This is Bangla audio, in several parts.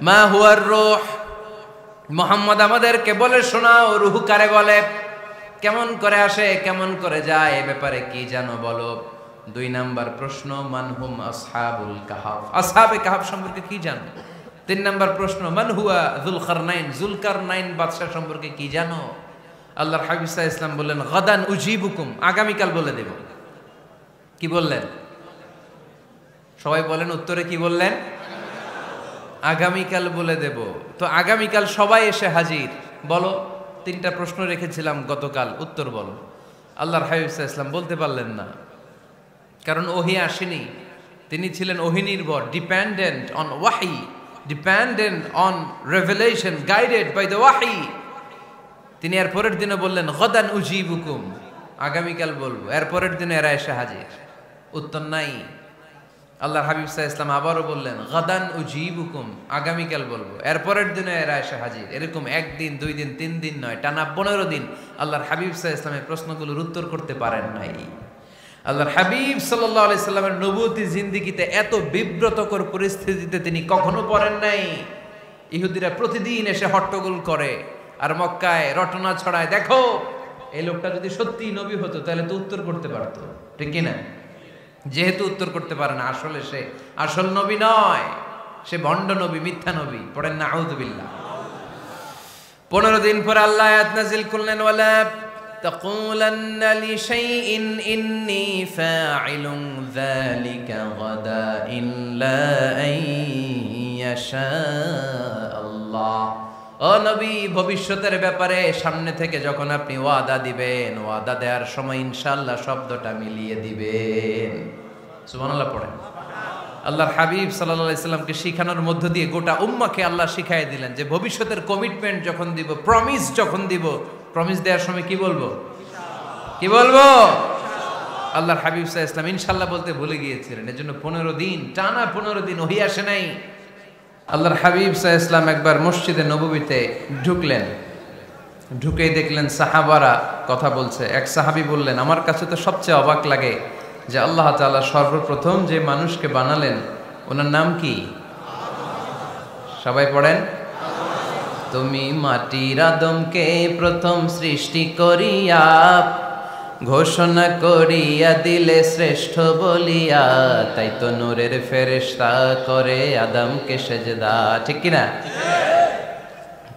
মা হুয়ার রূহ, মুহাম্মদ আমাদেরকে বলে শোনাও রূহ কারে বলে, কেমন করে আসে, কেমন করে যায়, এ ব্যাপারে কি জানো বলো। 2 নাম্বার প্রশ্ন, মানহুম আসহাবুল কাহাফ, আসহাবে কাহাফ সম্পর্কে কি জানো। 3 নাম্বার প্রশ্ন, মান হুয়া যুলকারনাইন, যুলকারনাইন বাদশা সম্পর্কে কি জানো। আল্লাহর হাবিব সাল্লাল্লাহু আলাইহি ওয়াসাল্লাম বললেন গাদান উজিবুকুম, আগামীকাল বলে দেব। কি বললেন? সবাই বলেন উত্তরে কি বললেন? আগামীকাল বলে দেব। তো আগামীকাল সবাই এসে হাজির। বলো, 3টা প্রশ্ন রেখেছিলাম গতকাল, উত্তর বলো। আল্লাহর হাবিব সাল্লাল্লাহু আলাইহি ওয়াসাল্লাম বলতে পারলেন না, কারণ ওহী আসেনি। তিনি ছিলেন ওহী নির্ভর, ডিপেন্ডেন্ট অন ওয়াহি, dependent on revelation, guided by the ওয়াহি। তিনি এর পরের দিনে বললেন গাদান উজিবুকুম, আগামীকাল বলবো। এর পরের দিনে এরা এসে হাজির, উত্তর নাই। আল্লাহর হাবিব সাল্লাল্লাহু আলাইহি ওয়াসাল্লাম আবারও বললেন গাদান উজিবুকুম, আগামীকাল বলবো। এর পরের দিনে এরা এসে হাজির। এরকম 1 দিন 2 দিন 3 দিন নয়, টানা 15 দিন আল্লাহর হাবিব সাল্লাল্লাহু আলাইহি ওয়াসাল্লামের প্রশ্নগুলোর উত্তর করতে পারেন নাই। আল্লাহর হাবিব সাল্লাল্লাহু আলাইহি সাল্লামের নবুয়তি জিন্দেগিতে এত বিব্রতকর পরিস্থিতিতে তিনি কখনো পড়েন নাই। ইহুদিরা প্রতিদিন এসে হট্টগোল করে আর মক্কায় রটনা ছড়ায়, দেখো এই লোকটা যদি সত্যি নবী হতো তাহলে তো উত্তর করতে পারতো, ঠিক কি না? যেহেতু উত্তর করতে পারে না, আসলে সে আসল নবী নয়, সে ভণ্ড নবী, মিথ্যা নবী। পড়েন না আউযুবিল্লাহ। 15 দিন পর আল্লাহ আয়াত নাযিল করলেন ওয়ালা তাকুলান্না লিশাইইন ইন্নী ফাইলুন যালিকা গাদা ইল্লা আইয়াশা আল্লাহ। ও নবী, ভবিষ্যতের ব্যাপারে সামনে থেকে যখন আপনি ওয়াদা দিবেন, ওয়াদা দেওয়ার সময় ইনশাআল্লাহ শব্দটা মিলিয়ে দিবেন। সুবহানাল্লাহ পড়েন। আল্লাহর হাবিব সাল্লাল্লাহু আলাইহি সাল্লামকে শিখানোর মধ্য দিয়ে গোটা উম্মাহকে আল্লাহ শিখাই দিলেন যে ভবিষ্যতের কমিটমেন্ট যখন দিব, প্রমিস যখন দিব, প্রমিস দেওয়ার সময় কি বলবো? কি বলবো? আল্লাহর হাবিব সাল্লাল্লাহু আলাইহি সাল্লাম ইনশাআল্লাহ বলতে ভুলে গিয়েছিলেন। এজন্য 15 দিন টানা 15 দিন ওহী আসে নাই। আল্লাহর হাবিব সাল্লাল্লাহু আলাইহি ওয়াসাল্লাম একবার মসজিদে নববীতে ঢুকলেন, ঢুকেই দেখলেন সাহাবারা কথা বলছে। এক সাহাবী বললেন, আমার কাছে তো সবচেয়ে অবাক লাগে যে আল্লাহ তাআলা সর্বপ্রথম যে মানুষকে বানালেন ওনার নাম কি? সবাই পড়েন, তুমি মাটির আদমকে প্রথম সৃষ্টি করিয়া ঘোষণা করিয়া দিলে শ্রেষ্ঠ বলিয়া, তাই তো নূরের ফেরেশতা করে আদমকে সেজদা, ঠিক কিনা?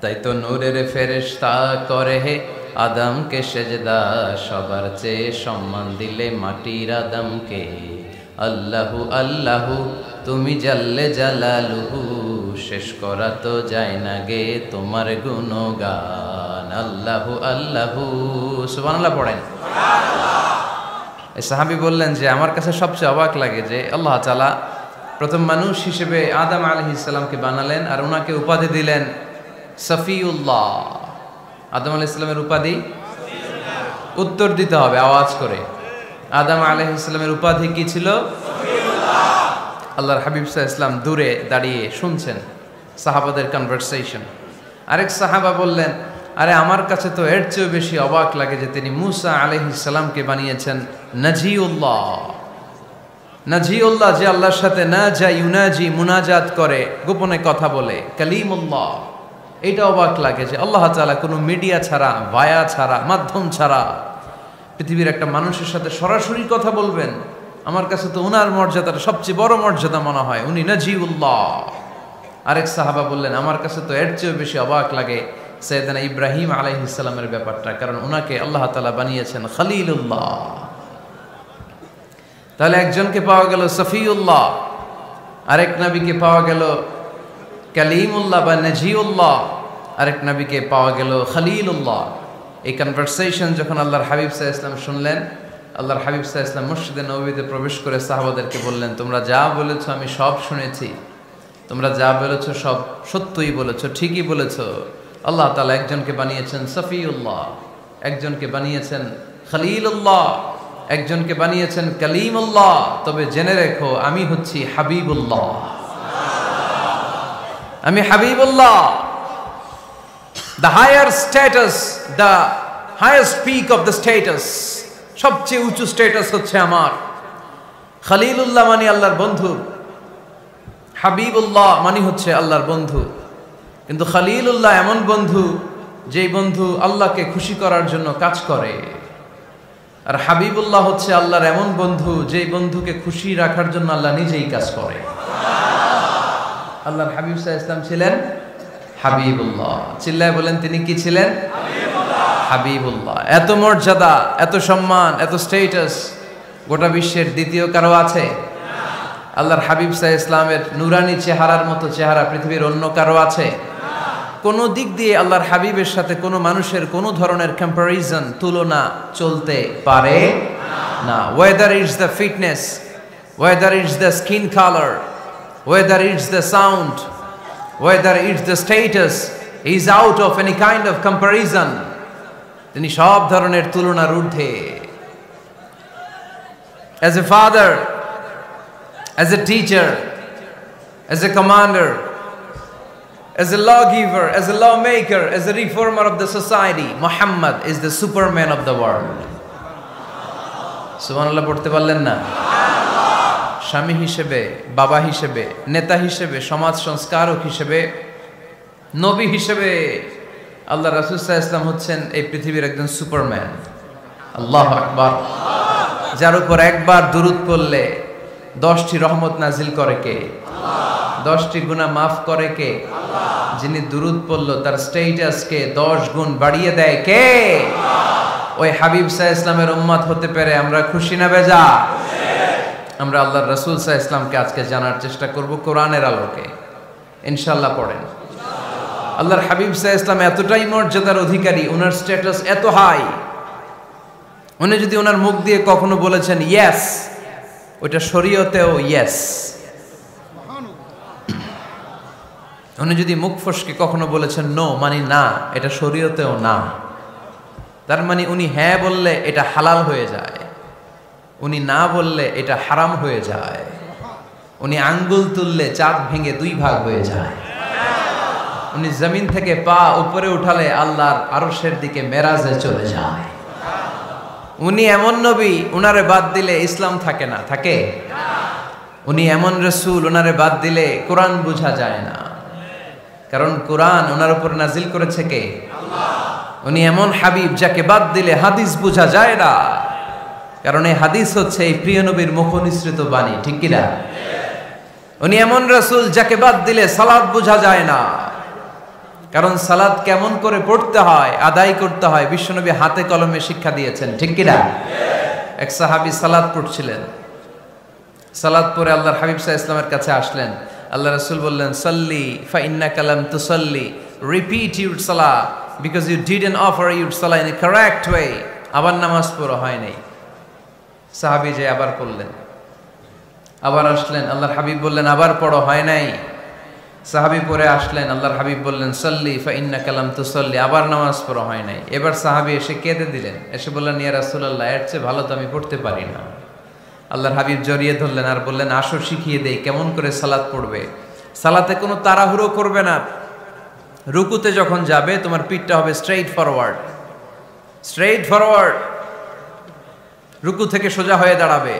তাই তো নূরের ফেরেশতা করে আদমকে সেজদা, সবার চেয়ে সম্মান দিলে মাটির আদমকে। আল্লাহু আল্লাহু তুমি জাল্লে জালালুহু, শেষ করা তো যায় না গে তোমার গুণগান। আল্লাহু আল্লাহু, সুবহানাল্লাহ পড়েন। এই সাহাবী বললেন যে আমার কাছে সবচেয়ে অবাক লাগে যে আল্লাহ তাআলা প্রথম মানুষ হিসেবে আদম আলাইহিস সালামকে বানালেন আর ওনাকে উপাধি দিলেন সফিউল্লাহ। আদম আলাইহিস সালামের উপাধি উত্তর দিতে হবে আওয়াজ করে। আদম আলাইহিস সালামের উপাধি কি ছিল? সফিউল্লাহ। আল্লাহর হাবিব সাল্লাল্লাহু আলাইহি ওয়াসাল্লাম দূরে দাঁড়িয়ে শুনছেন সাহাবাদের কনভারসেশন। আরেক সাহাবা বললেন, আরে আমার কাছে তো এর চেয়েও বেশি অবাক লাগে যে তিনি মুসা আলাইহিস সালামকে বানিয়েছেন নাজিউল্লাহ। নাজিউল্লাহ, যে আল্লাহর সাথে না যা ইউনাজি মুনাজাত করে, গোপনে কথা বলে, কালিমুল্লাহ। এটা অবাক লাগে যে আল্লাহ তাআলা কোনো মিডিয়া ছাড়া, ভায়া ছাড়া, মাধ্যম ছাড়া পৃথিবীর একটা মানুষের সাথে সরাসরি কথা বলবেন। আমার কাছে তো ওনার মর্যাদাটা সবচেয়ে বড় মর্যাদা মনে হয়, উনি নাজিউল্লাহ। আরেক সাহাবা বললেন, আমার কাছে তো এর চেয়েও বেশি অবাক লাগে সাইয়েদনা ইব্রাহিম আলাইহিস সালামের ব্যাপারটা, কারণ ওনাকে আল্লাহ তাআলা বানিয়েছেন খলিলুল্লাহ। তাহলে একজনকে পাওয়া গেল সফিউল্লাহ, আরেক নবীকে পাওয়া গেল কালিমুল্লাহ বা নাজিউল্লাহ, আরেক নবীকে পাওয়া গেল খলিলুল্লাহ। এই কনভারসেশন যখন আল্লাহর হাবিব সাল্লাল্লাহু আলাইহি ওয়াসাল্লাম শুনলেন, আল্লাহর হাবিব সাল্লাল্লাহু আলাইহি ওয়াসাল্লাম মসজিদে নববীতে প্রবেশ করে সাহাবাদেরকে বললেন, তোমরা যা বলেছো আমি সব শুনেছি, তোমরা যা বলেছো সব সত্যই বলেছো, ঠিকই বলেছো। আল্লাহ তাআলা একজনকে বানিয়েছেন সফিউল্লাহ, একজনকে বানিয়েছেন খলিলুল্লাহ, একজনকে বানিয়েছেন কালিমুল্লাহ। তবে জেনে রেখো আমি হচ্ছি হাবিবুল্লাহ, আমি Habibullah. The higher status, the highest peak of the status, সবচেয়ে উঁচু স্ট্যাটাস হচ্ছে আমার। খলিলুল্লাহ মানে আল্লাহর বন্ধু, হাবিবুল্লাহ মানে হচ্ছে আল্লাহর বন্ধু, কিন্তু খলিলুল্লাহ এমন বন্ধু যেই বন্ধু আল্লাহকে খুশি করার জন্য কাজ করে। আর হাবিবুল্লাহ হচ্ছে আল্লাহর এমন বন্ধু যেই বন্ধুকে খুশি রাখার জন্য আল্লাহ নিজেই কাজ করে। আল্লাহর হাবিব সাল্লাল্লাহু আলাইহি ওয়াসাল্লাম ছিলেন হাবিবুল্লাহ। চিল্লায় বলেন তিনি কি ছিলেন? হাবিবুল্লাহ। এত মর্যাদা, এত সম্মান, এত স্ট্যাটাস গোটা বিশ্বের দ্বিতীয় কারো আছে? আল্লাহর হাবিব সাল্লাল্লাহু আলাইহি ওয়াসাল্লামের নুরানি চেহারার মতো চেহারা পৃথিবীর অন্য কারো আছে? কোন দিক দিয়ে আল্লাহর হাবিবের সাথে কোনো মানুষের কোনো ধরনের কম্প্যারিজন, তুলনা চলতে পারে না। Whether it's the fitness, whether it's the skin colour, whether it's the sound, whether it's the status, he is out of any kind of comparison. তিনি সব ধরনের তুলনার ঊর্ধ্বে। As a father, as a teacher, as a commander, as a lawgiver, as a lawmaker, as a reformer of the society, Muhammad is the superman of the world. সুবহানাল্লাহ পড়তে পারলেন না? স্বামী হিসেবে, বাবা হিসেবে, নেতা হিসেবে, সমাজ সংস্কারক হিসেবে, নবী হিসেবে আল্লাহ রাসূল সাল্লাল্লাহু আলাইহি ওয়াসাল্লাম হচ্ছেন এই পৃথিবীর একজন সুপারম্যান। আল্লাহু আকবার। যার উপর একবার দুরূদ পড়লে 10টি রহমত নাজিল করে কে? 10টি গুনাহ মাফ করে কে? যিনি দুরূদ পড়ল তার স্ট্যাটাসকে 10 গুণ বাড়িয়ে দেয় কে? ওই হাবিব সাল্লাল্লাহু আলাইহি ওয়াসাল্লামের উম্মত হতে পেরে আমরা খুশি না বেজা? আমরা আল্লাহর রাসূল সাল্লাল্লাহু আলাইহি ওয়াসাল্লামকে আজকে জানার চেষ্টা করব কোরআনের আলোকে। ইনশাআল্লাহ পড়েন। আল্লাহর হাবিব সাল্লাল্লাহু আলাইহি ওয়াসাল্লাম এতটাই মর্যাদার অধিকারী, ওনার স্ট্যাটাস এত হাই, উনি যদি ওনার মুখ দিয়ে কখনো বলেছেন ইয়েস, ওইটা শরীয়তেও ইয়েস। উনি যদি মুখ ফসকে কখনো বলেছেন নো, মানে না, এটা শরীয়তেও না। তার মানে উনি হ্যাঁ বললে এটা হালাল হয়ে যায়, উনি না বললে এটা হারাম হয়ে যায়। উনি আঙ্গুল তুললে চাঁদ ভেঙে 2 ভাগ হয়ে যায়। উনি জমিন থেকে পা উপরে উঠালে আল্লাহর আরশের দিকে মেরাজে চলে যায়। উনি এমন নবী, উনারে বাদ দিলে ইসলাম থাকে না, থাকে? উনি এমন রাসূল, উনারে বাদ দিলে কোরআন বোঝা যায় না, কারণ কোরআন ওনার উপর নাজিল করেছে কে? আল্লাহ। উনি এমন হাবিব যাকে বাদ দিলে হাদিস বোঝা যায় না, কারণ এই হাদিস হচ্ছে এই প্রিয় নবীর মুখনিসৃত বাণী, ঠিক কি না? উনি এমন রাসূল যাকে বাদ দিলে সালাত বোঝা যায় না, কারণ সালাত কেমন করে পড়তে হয়, আদায় করতে হয় বিশ্বনবী হাতে কলমে শিক্ষা দিয়েছেন, ঠিক কি না? এক সাহাবী সালাত পড়ছিলেন, সালাত পড়ে আল্লাহর হাবিব সাল্লাল্লাহু আলাইহি ওয়াসাল্লামের কাছে আসলেন। আল্লাহ রাসূল বললেন সাল্লি ফা ইন্নাকা লাম তুসাল্লি, রিপিট ইউর সালাহ because you didn't offer your সালাহ ইন এ কারেক্ট ওয়ে। আবার নামাজ পড়া হয় নাই। সাহাবী যে আবার পড়লেন, আবার আসলেন, আল্লাহর হাবিব বললেন আবার পড়ো, হয় নাই। সাহাবী পড়ে আসলেন, আল্লাহর হাবিব বললেন সাল্লি ফা ইন্নাকা লাম তুসাল্লি, আবার নামাজ পড়া হয় নাই। এবার সাহাবী এসে কেঁদে দিলেন, এসে বললেন ইয়া রাসূলুল্লাহ, এর চেয়ে ভালো তো আমি পড়তে পারি না। আল্লাহর হাবিব জড়িয়ে ধরলেন আর বললেন আসো শিখিয়ে দেই কেমন করে সালাত পড়বে। সালাতে কোনো তাড়াহুড়ো করবে না। রুকুতে যখন যাবে তোমার পিঠটা হবে স্ট্রেইট ফরওয়ার্ড, স্ট্রেইট ফরওয়ার্ড। রুকু থেকে সোজা হয়ে দাঁড়াবে,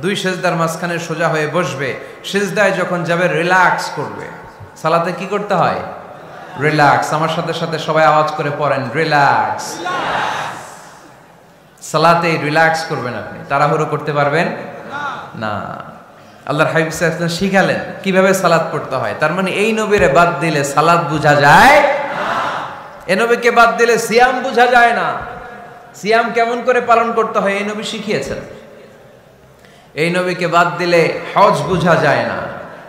2 সেজদার মাঝখানে সোজা হয়ে বসবে। সেজদায় যখন যাবে রিল্যাক্স করবে। সালাতে কি করতে হয়? রিল্যাক্স। আমার সাথে সাথে সবাই আওয়াজ করে পড়েন রিল্যাক্স। সালাতে রিল্যাক্স করবেন, আপনি তাড়াহুড়ো করতে পারবেন না। আল্লাহর হাবিব সাল্লাল্লাহু আলাইহি ওয়াসাল্লাম শিখালেন কিভাবে সালাত পড়তে হয়। তার মানে এই নবীরে বাদ দিলে সালাত বোঝা যায় না, এই নবীকে বাদ দিলে সিয়াম বোঝা যায় না। সিয়াম কেমন করে পালন করতে হয় এই নবী শিখিয়েছেন। এই নবীকে বাদ দিলে হজ বোঝা যায় না,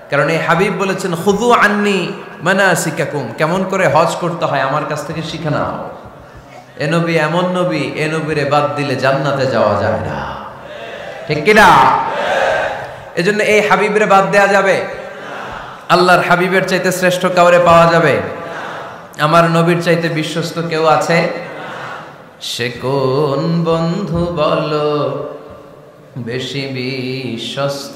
কারণ এই হাবিব বলেছেন খুযু আন্নী মানাসিকাকুম, কেমন করে হজ করতে হয় আমার কাছ থেকে শিখে নাও। এ নবী এমন নবী, এ নবীরে বাদ দিলে জান্নাতে যাওয়া যায় না, ঠিক কিনা? এজন্য এই হাবিবরে বাদ দেয়া যাবে? আল্লাহর হাবিবের চাইতে শ্রেষ্ঠ কাউরে পাওয়া যাবে? আমার নবীর চাইতে বিশ্বস্ত কেউ আছে? সে কোন বন্ধু বলো বেশি বিশ্বস্ত,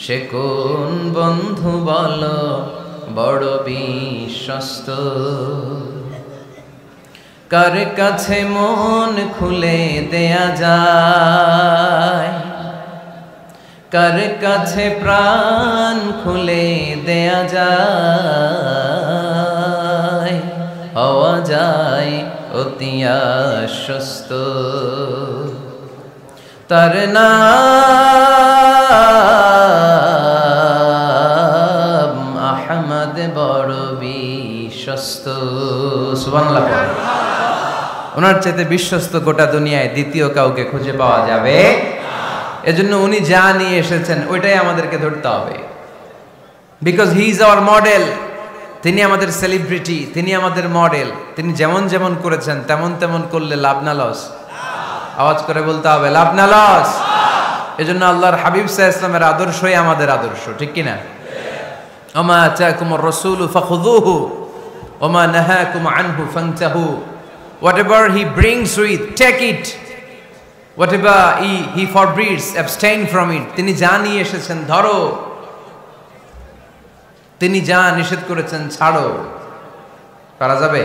সে কোন বন্ধু বলো বড় বিশ্বস্ত, কার কাছে মন খুলে দেয়া যায়, কার কাছে প্রাণ খুলে দেয়া যায়, হওয়া যায় অতি আশ্বস্ত। তার নাম আহমদ বড় বিশ্বস্ত। সুবহানাল্লাহ। ওনার চাইতে বিশ্বস্ত গোটা দুনিয়ায় দ্বিতীয় কাউকে খুঁজে পাওয়া যাবে। এজন্য উনি যা নিয়ে এসেছেন ওইটাই আমাদেরকে ধরতে হবে, because he is our model. তিনি আমাদের সেলিব্রিটি, তিনি আমাদের মডেল। তিনি যেমন যেমন করেছেন তেমন তেমন করলে লাভ না লস? আওয়াজ করে বলতে হবে লাভ না লস। এজন্য আল্লাহর হাবিব সাল্লাল্লাহু আলাইহি ওয়াসাল্লামের আদর্শই আমাদের আদর্শ, ঠিক কি না? ওমা আতাকুমুর রাসূলু ফাখুযুহু ওমা নাহাকুম আনহু ফান্তাহু। Whatever he brings with, take it. Whatever he forbids, abstain from it. তিনি যা নিয়ে এসেছেন ধরো, তিনি যা নিষেধ করেছেন ছাড়ো। পারা যাবে?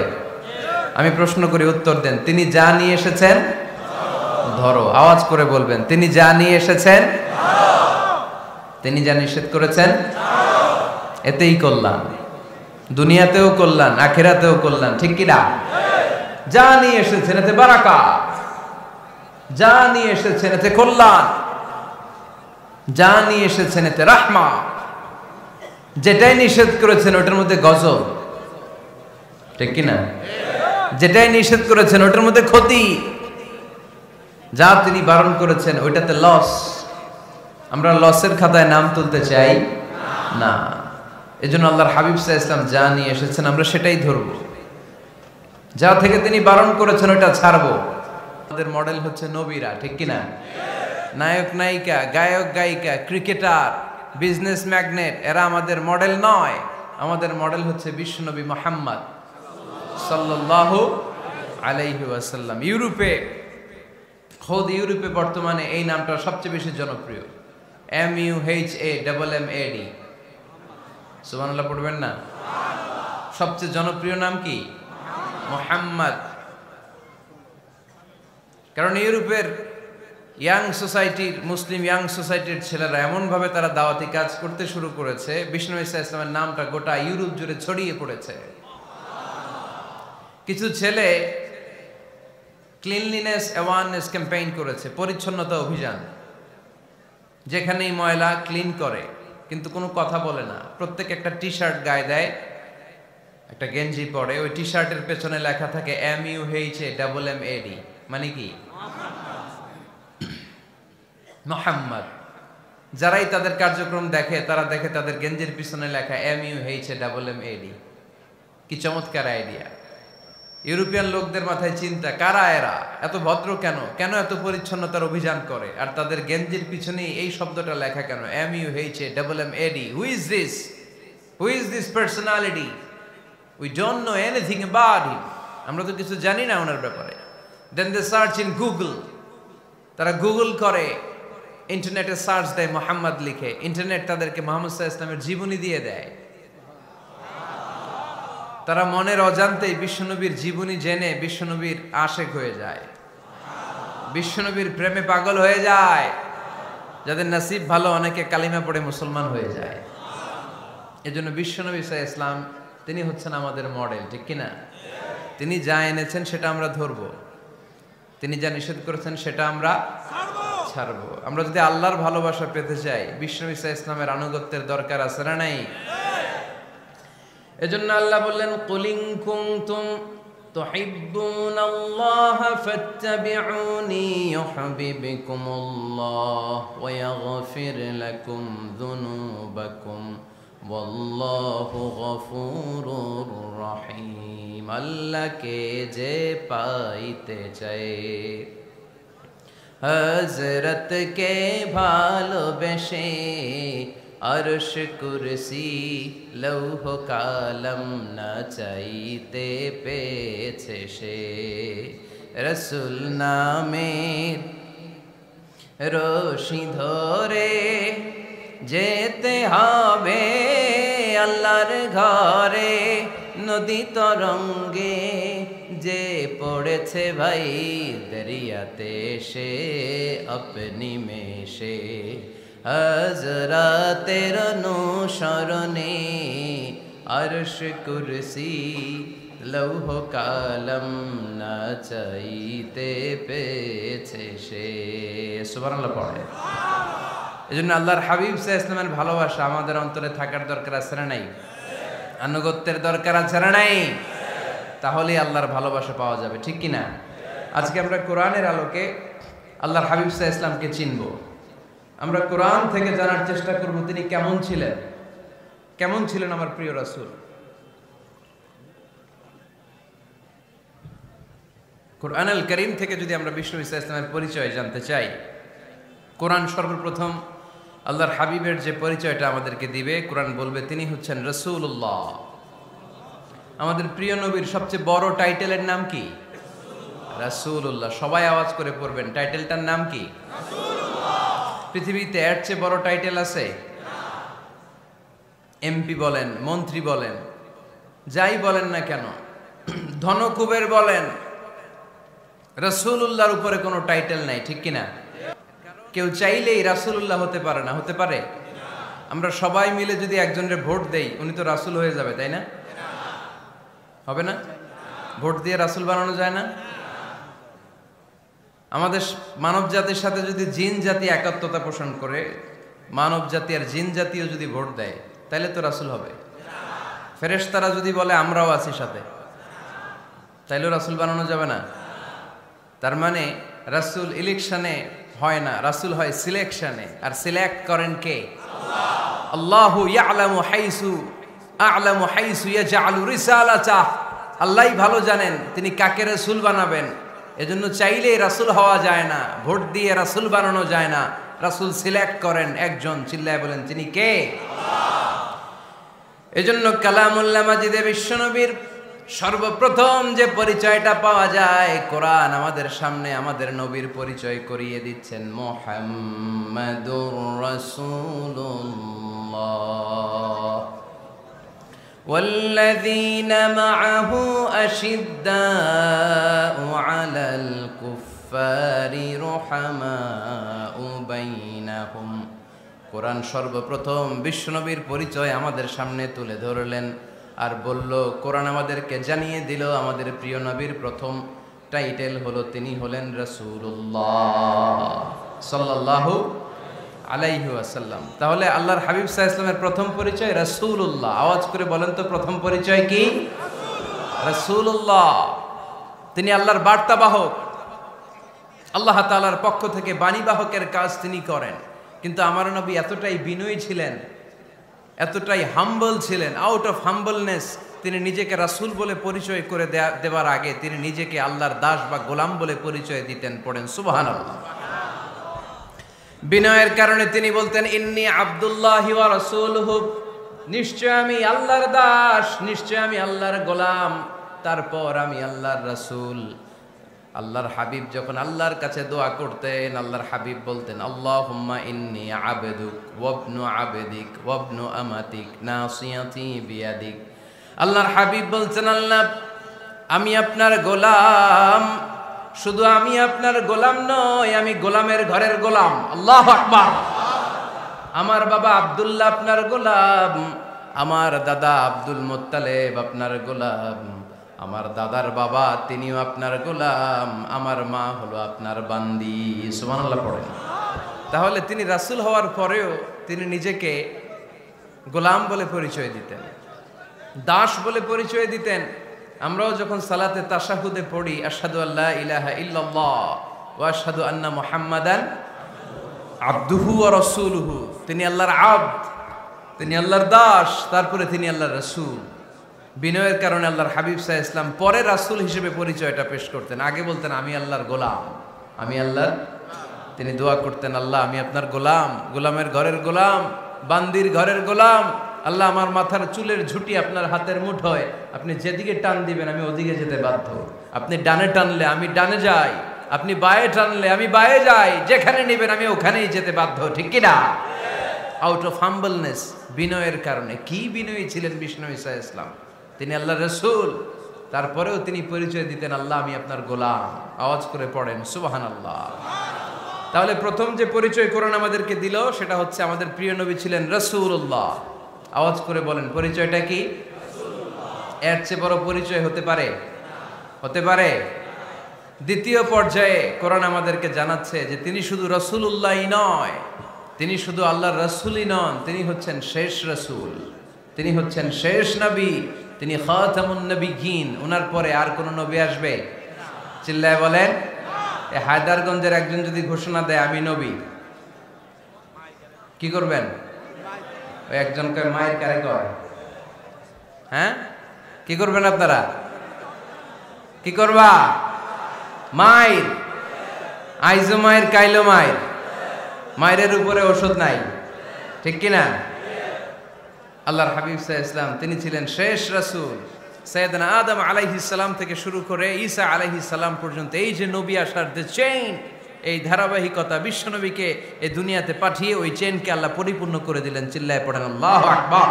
আমি প্রশ্ন করি, উত্তর দেন। তিনি যা নিয়ে এসেছেন ধরো। আওয়াজ করে বলবেন, তিনি যা নিয়ে এসেছেন তিনি যা নিষেধ করেছেন এতেই কল্যাণ, দুনিয়াতেও কল্যাণ, আখিরাতেও কল্যাণ, ঠিক কি না? যা নিয়ে এসেছেন এতে বারাকা, যা নিয়ে এসেছেন এতে কল্যাণ, যা নিয়ে এসেছেন এতে রাহমা। যেটাই নিষেধ করেছেন ওটার মধ্যে গজব, ঠিক কি না? যেটাই নিষেধ করেছেন ওটার মধ্যে ক্ষতি, যা তিনি বারণ করেছেন ওইটাতে লস। আমরা লসের খাতায় নাম তুলতে চাই না। এজন্য আল্লাহর হাবিব সাল্লাল্লাহু আলাইহি ওয়াসাল্লাম যা নিয়ে এসেছেন আমরা সেটাই ধরবো, যা থেকে তিনি বারণ করেছেন ওটা ছাড়বো। আমাদের মডেল হচ্ছে নবীরা, ঠিক কি না? নায়ক নায়িকা, গায়ক গায়িকা, ক্রিকেটার, বিজনেস ম্যাগনেট, এরা আমাদের মডেল নয়। আমাদের মডেল হচ্ছে বিশ্বনবী মুহাম্মদ সাল্লাল্লাহু আলাইহি ওয়াসাল্লাম। ইউরোপে, খোদ ইউরোপে বর্তমানে এই নামটা সবচেয়ে বেশি জনপ্রিয়, MUHAMMAD। সুবহানাল্লাহ পড়বেন না? সবচেয়ে জনপ্রিয় নাম কি? মুহাম্মদ। কারণ ইউরোপের ইয়াং সোসাইটির, মুসলিম ইয়াং সোসাইটির ছেলেরা এমনভাবে তারা দাওয়াতি কাজ করতে শুরু করেছে, বিষ্ণু ঈসা ইসলামের নামটা গোটা ইউরোপ জুড়ে ছড়িয়ে পড়েছে। কিছু ছেলে ক্লিনলিনেস অ্যাওয়ারনেস ক্যাম্পেইন করেছে, পরিচ্ছন্নতা অভিযান। যেখানেই ময়লা ক্লিন করে, কিন্তু কোনো কথা বলে না। প্রত্যেক একটা টি শার্ট গায়ে দেয়, একটা গেঞ্জি পরে, ওই টি শার্টের পেছনে লেখা থাকে MUHAMMAD, মানে কি? মুহাম্মদ। যারাই তাদের কার্যক্রম দেখে তারা দেখে তাদের গেঞ্জির পিছনে লেখা MUHAMMAD। কি চমৎকার আইডিয়া! ইউরোপিয়ান লোকদের মাথায় চিন্তা, কারা এরা, এত ভদ্র কেন, কেন এত পরিচ্ছন্নতার অভিযান করে, আর তাদের গেঞ্জির পিছনে এই শব্দটা লেখা কেন, MUHAMMAD? Who is this? Who is this personality? We don't know anything about him. আমরা তো কিছু জানি না ওনার ব্যাপারে। Then they search in Google. তারা গুগল করে, ইন্টারনেটে সার্চ দেয়, মুহাম্মদ লিখে, ইন্টারনেট তাদেরকে মুহাম্মদ সাল্লাল্লাহু আলাইহি ওয়াসাল্লামের জীবনী দিয়ে দেয়। তারা মনের অজান্তেই বিশ্বনবীর জীবনী জেনে বিশ্বনবীর আশেক হয়ে যায়, বিশ্বনবীর প্রেমে পাগল হয়ে যায়। যাদের নসিব ভালো, অনেকে কালিমা পড়ে মুসলমান হয়ে যায়। এজন্য বিশ্বনবী সাল্লাল্লাহু আলাইহি ওয়াসাল্লাম তিনি হচ্ছেন আমাদের মডেল, ঠিক কিনা? তিনি যা এনেছেন সেটা আমরা ধরবো, তিনি যা নিষেধ করেছেন সেটা আমরা ছাড়বো। আমরা যদি আল্লাহর ভালোবাসা পেতে চাই, বিশ্বনবী সাল্লাল্লাহু আলাইহি ওয়াসাল্লামের আনুগত্যের দরকার আছে না নাই? এজন্য আল্লাহ বললেন, কুল ইন কুনতুম তুহিব্বুনাল্লাহা ফাত্তাবিউনি ইউহিব্বুকুমুল্লাহ ওয়া ইয়াগফির লাকুম যুনুবাকুম ওয়াল্লাহু গফুরুর রহিম। আল্লাহকে যে পাইতে চায়, হযরতকে ভালোবেসে আরশ কুরসি লৌহ কালম না চাইতে পেয়েছে সে। রসুল নামের রশি ধরে যেতে হবে আল্লাহর ঘরে। নদী তরঙ্গে যে পড়েছে ভাই দরিয়াতে সে আপনি মেশে। হযরতের অনুসরণে আরশ কুরসি লৌহ কালম না চাইতে পেয়েছে সে। সুবহানাল্লাহ পড়ে। এজন্য আল্লাহর হাবিব সাল্লাল্লাহু আলাইহি ওয়াসাল্লামের ভালোবাসা আমাদের অন্তরে থাকার দরকার আছে না নাই? আনুগত্যের দরকার আছে না নাই? তাহলেই আল্লাহর ভালোবাসা পাওয়া যাবে, ঠিক কি না? আজকে আমরা কোরআনের আলোকে আল্লাহর হাবিব সাল্লাল্লাহু আলাইহি ওয়াসাল্লামকে চিনব। আমরা কোরআন থেকে জানার চেষ্টা করব তিনি কেমন ছিলেন, কেমন ছিলেন আমার প্রিয় রাসূল। কোরআনুল কারীম থেকে যদি আমরা বিষ্ণু ঈসা ইসলামের পরিচয় জানতে চাই, কোরআন সর্বপ্রথম আল্লাহর হাবিবের যে পরিচয়টা আমাদেরকে দিবে, কোরআন বলবে তিনি হচ্ছেন রাসূলুল্লাহ। আমাদের প্রিয় নবীর সবচেয়ে বড় টাইটেলের নাম কি? রাসূলুল্লাহ। সবাই আওয়াজ করে পড়বেন, টাইটেলটার নাম কি? রাসূলুল্লাহ। পৃথিবীতে এর চেয়ে বড় টাইটেল আছে? এমপি বলেন, মন্ত্রী বলেন, যাই বলেন না কেন, ধনকুবের বলেন, রাসূলুল্লাহর উপরে কোনো টাইটেল নাই, ঠিক কিনা? কেউ চাইলেই রাসূলুল্লাহ হতে পারে না, হতে পারে? আমরা সবাই মিলে যদি একজনের ভোট দেই, উনি তো রাসূল হয়ে যাবে, তাই না? হবে না? ভোট দিয়ে রাসূল বানানো যায় না? আমাদের মানব জাতির সাথে যদি জিন জাতি একাত্মতা পোষণ করে, মানব জাতি আর জিন জাতিও যদি ভোট দেয়, তাহলে তো রাসূল হবে। ফেরেশতারা যদি বলে আমরাও আছি সাথে, তাইলেও রাসূল বানানো যাবে না। তার মানে রাসূল ইলেকশনে হয় না, রাসূল হয় সিলেকশনে। আর সিলেক্ট করেন কে? আল্লাহ। আল্লাহু ইয়ালামু হাইসু আ'লামু হাইসু ইয়াজআলু রিসালাতাহ। আল্লাহই ভালো জানেন তিনি কাকে রাসূল বানাবেন। এজন্য চাইলেই রাসূল হওয়া যায় না, ভোট দিয়ে রাসূল বানানো যায় না। রাসূল সিলেক্ট করেন একজন, চিল্লায় বলেন তিনি কে? আল্লাহ। এজন্য কালামুল্লাহ মাজিদে বিশ্বনবীর সর্বপ্রথম যে পরিচয়টা পাওয়া যায়, কোরআন আমাদের সামনে আমাদের নবীর পরিচয় করিয়ে দিচ্ছেন, মুহাম্মাদুর রাসূলুল্লাহ ওয়াল্লাযীনা মাআহু আশিদ্দাউ আলাল কুফফারি রুহামাউ বাইনাহুম। কোরআন সর্বপ্রথম বিশ্বনবীর পরিচয় আমাদের সামনে তুলে ধরলেন আর বলল, কোরআন আমাদেরকে জানিয়ে দিল আমাদের প্রিয় নবীর প্রথম টাইটেল হলো তিনি হলেন রাসূলুল্লাহ সাল্লাল্লাহু আলাইহি ওয়াসাল্লাম। তাহলে আল্লাহর হাবিব সাল্লাল্লাহু আলাইহি ওয়াসাল্লামের প্রথম পরিচয় রাসূলুল্লাহ। আওয়াজ করে বলেন তো প্রথম পরিচয় কি? রাসূলুল্লাহ। তিনি আল্লাহর বার্তাবাহক, আল্লাহ তাআলার পক্ষ থেকে বাণীবাহকের কাজ তিনি করেন। কিন্তু আমার নবী এতটাই বিনয়ী ছিলেন, এতটাই হাম্বল ছিলেন, আউট অফ হাম্বলনেস তিনি নিজেকে রাসূল বলে পরিচয় করে দেওয়ার আগে তিনি নিজেকে আল্লাহর দাস বা গোলাম বলে পরিচয় দিতেন। পড়েন সুবহানাল্লাহ। বিনয়ের কারণে তিনি বলতেন, ইন্নী আব্দুল্লাহি ওয়া রাসূলুহু, নিশ্চয় আমি আল্লাহর দাস, নিশ্চয় আমি আল্লাহর গোলাম, তারপর আমি আল্লাহর রাসূল। আল্লাহর হাবিব যখন আল্লাহর কাছে দোয়া করতেন, আল্লাহর হাবিব বলতেন, আল্লাহুম্মা ইন্নী আবদুক ওয়া ইবনু আবদিক ওয়া ইবনু আমাতিক নাসিয়াতি বিয়াদিক। আল্লাহর হাবিব বলছেন, আল্লাহ আমি আপনার গোলাম, শুধু আমি আপনার গোলাম নয়, আমি গোলামের ঘরের গোলাম। আল্লাহু আকবার। আমার বাবা আব্দুল্লাহ আপনার গোলাম, আমার দাদা আব্দুল মুত্তালিব আপনার গোলাম, আমার দাদার বাবা তিনিও আপনার গোলাম, আমার মা হলো আপনার বান্দি। সুবহানাল্লাহ পড়েন। তাহলে তিনি রাসূল হওয়ার পরেও তিনি নিজেকে গোলাম বলে পরিচয় দিতেন, দাস বলে পরিচয় দিতেন। আমরাও যখন সালাতে তাশাহুদে পড়ি, আশহাদু আল্লা ইলাহা ইল্লাল্লাহ ওয়া আশহাদু আন্না মুহাম্মাদান আবদুহু ওয়া রাসূলুহু, তিনি আল্লাহর আবদ, তিনি আল্লাহর দাস, তারপরে তিনি আল্লাহর রাসূল। বিনয়ের কারণে আল্লাহর হাবিব সাল্লাল্লাহু আলাইহি ওয়াসাল্লাম পরে রাসূল হিসেবে পরিচয়টা পেশ করতেন। আগে বলতেন আমি আল্লাহর গোলাম, আমি আল্লাহর। তিনি দোয়া করতেন, আল্লাহ আমি আপনার গোলাম, গোলামের ঘরের গোলাম, বান্দির ঘরের গোলাম। আল্লাহ আমার মাথার চুলের ঝুঁটি আপনার হাতের মুঠোয়, আপনি যেদিকে টান দিবেন আমি ওদিকে যেতে বাধ্য। আপনি ডানে টানলে আমি ডানে যাই, আপনি বায়ে টানলে আমি বায়ে যাই, যেখানে নেবেন আমি ওখানেই যেতে বাধ্য, ঠিক কি না? আউট অফ হাম্বলনেস, বিনয়ের কারণে। কি বিনয়ী ছিলেন বিষ্ণু ঈসা আলাইহিস সালাম। তিনি আল্লাহর রাসূল, তারপরেও তিনি পরিচয় দিতেন, আল্লাহ আমি আপনার গোলাম। আওয়াজ করে পড়েন সুবহানাল্লাহ। তাহলে প্রথম যে পরিচয় কোরআন আমাদেরকে দিল সেটা হচ্ছে আমাদের প্রিয় নবী ছিলেন রাসূলুল্লাহ। আওয়াজ করে বলেন পরিচয়টা কি? এর চেয়ে বড় পরিচয় হতে পারে? হতে পারে? দ্বিতীয় পর্যায়ে কোরআন আমাদেরকে জানাচ্ছে যে তিনি শুধু রাসূলুল্লাহই নয়, তিনি শুধু আল্লাহর রাসূলই নন, তিনি হচ্ছেন শেষ রাসূল, তিনি হচ্ছেন শেষ নবী, তিনি খাতামুন নবিয়্যিন। ওনার পরে আর কোন নবী আসবে? চিল্লায় বলেন। এই হায়দারগঞ্জের একজন যদি ঘোষণা দেয় আমি নবী, কি করবেন? ওই একজন কয় মায়ের কারে কয়, হ্যাঁ কি করবেন আপনারা? কি করবা? মায়ের আইজো মায়ের কাইলো মায়ের, মায়ের উপরে ওষুধ নাই, ঠিক কিনা? আল্লাহর হাবিব সাল্লাল্লাহু আলাইহি ওয়াসাল্লাম তিনি ছিলেন শেষ রাসূল। সাইয়েদনা আদম আলাইহিস সালাম থেকে শুরু করে ঈসা আলাইহিস সালাম পর্যন্ত এই যে নবী আসার যে চেইন, এই ধারাবাহিকতা, বিশ্বনবীকে এই দুনিয়াতে পাঠিয়ে ওই চেইনকে আল্লাহ পরিপূর্ণ করে দিলেন। চিল্লায়ে পড়েন আল্লাহু আকবার।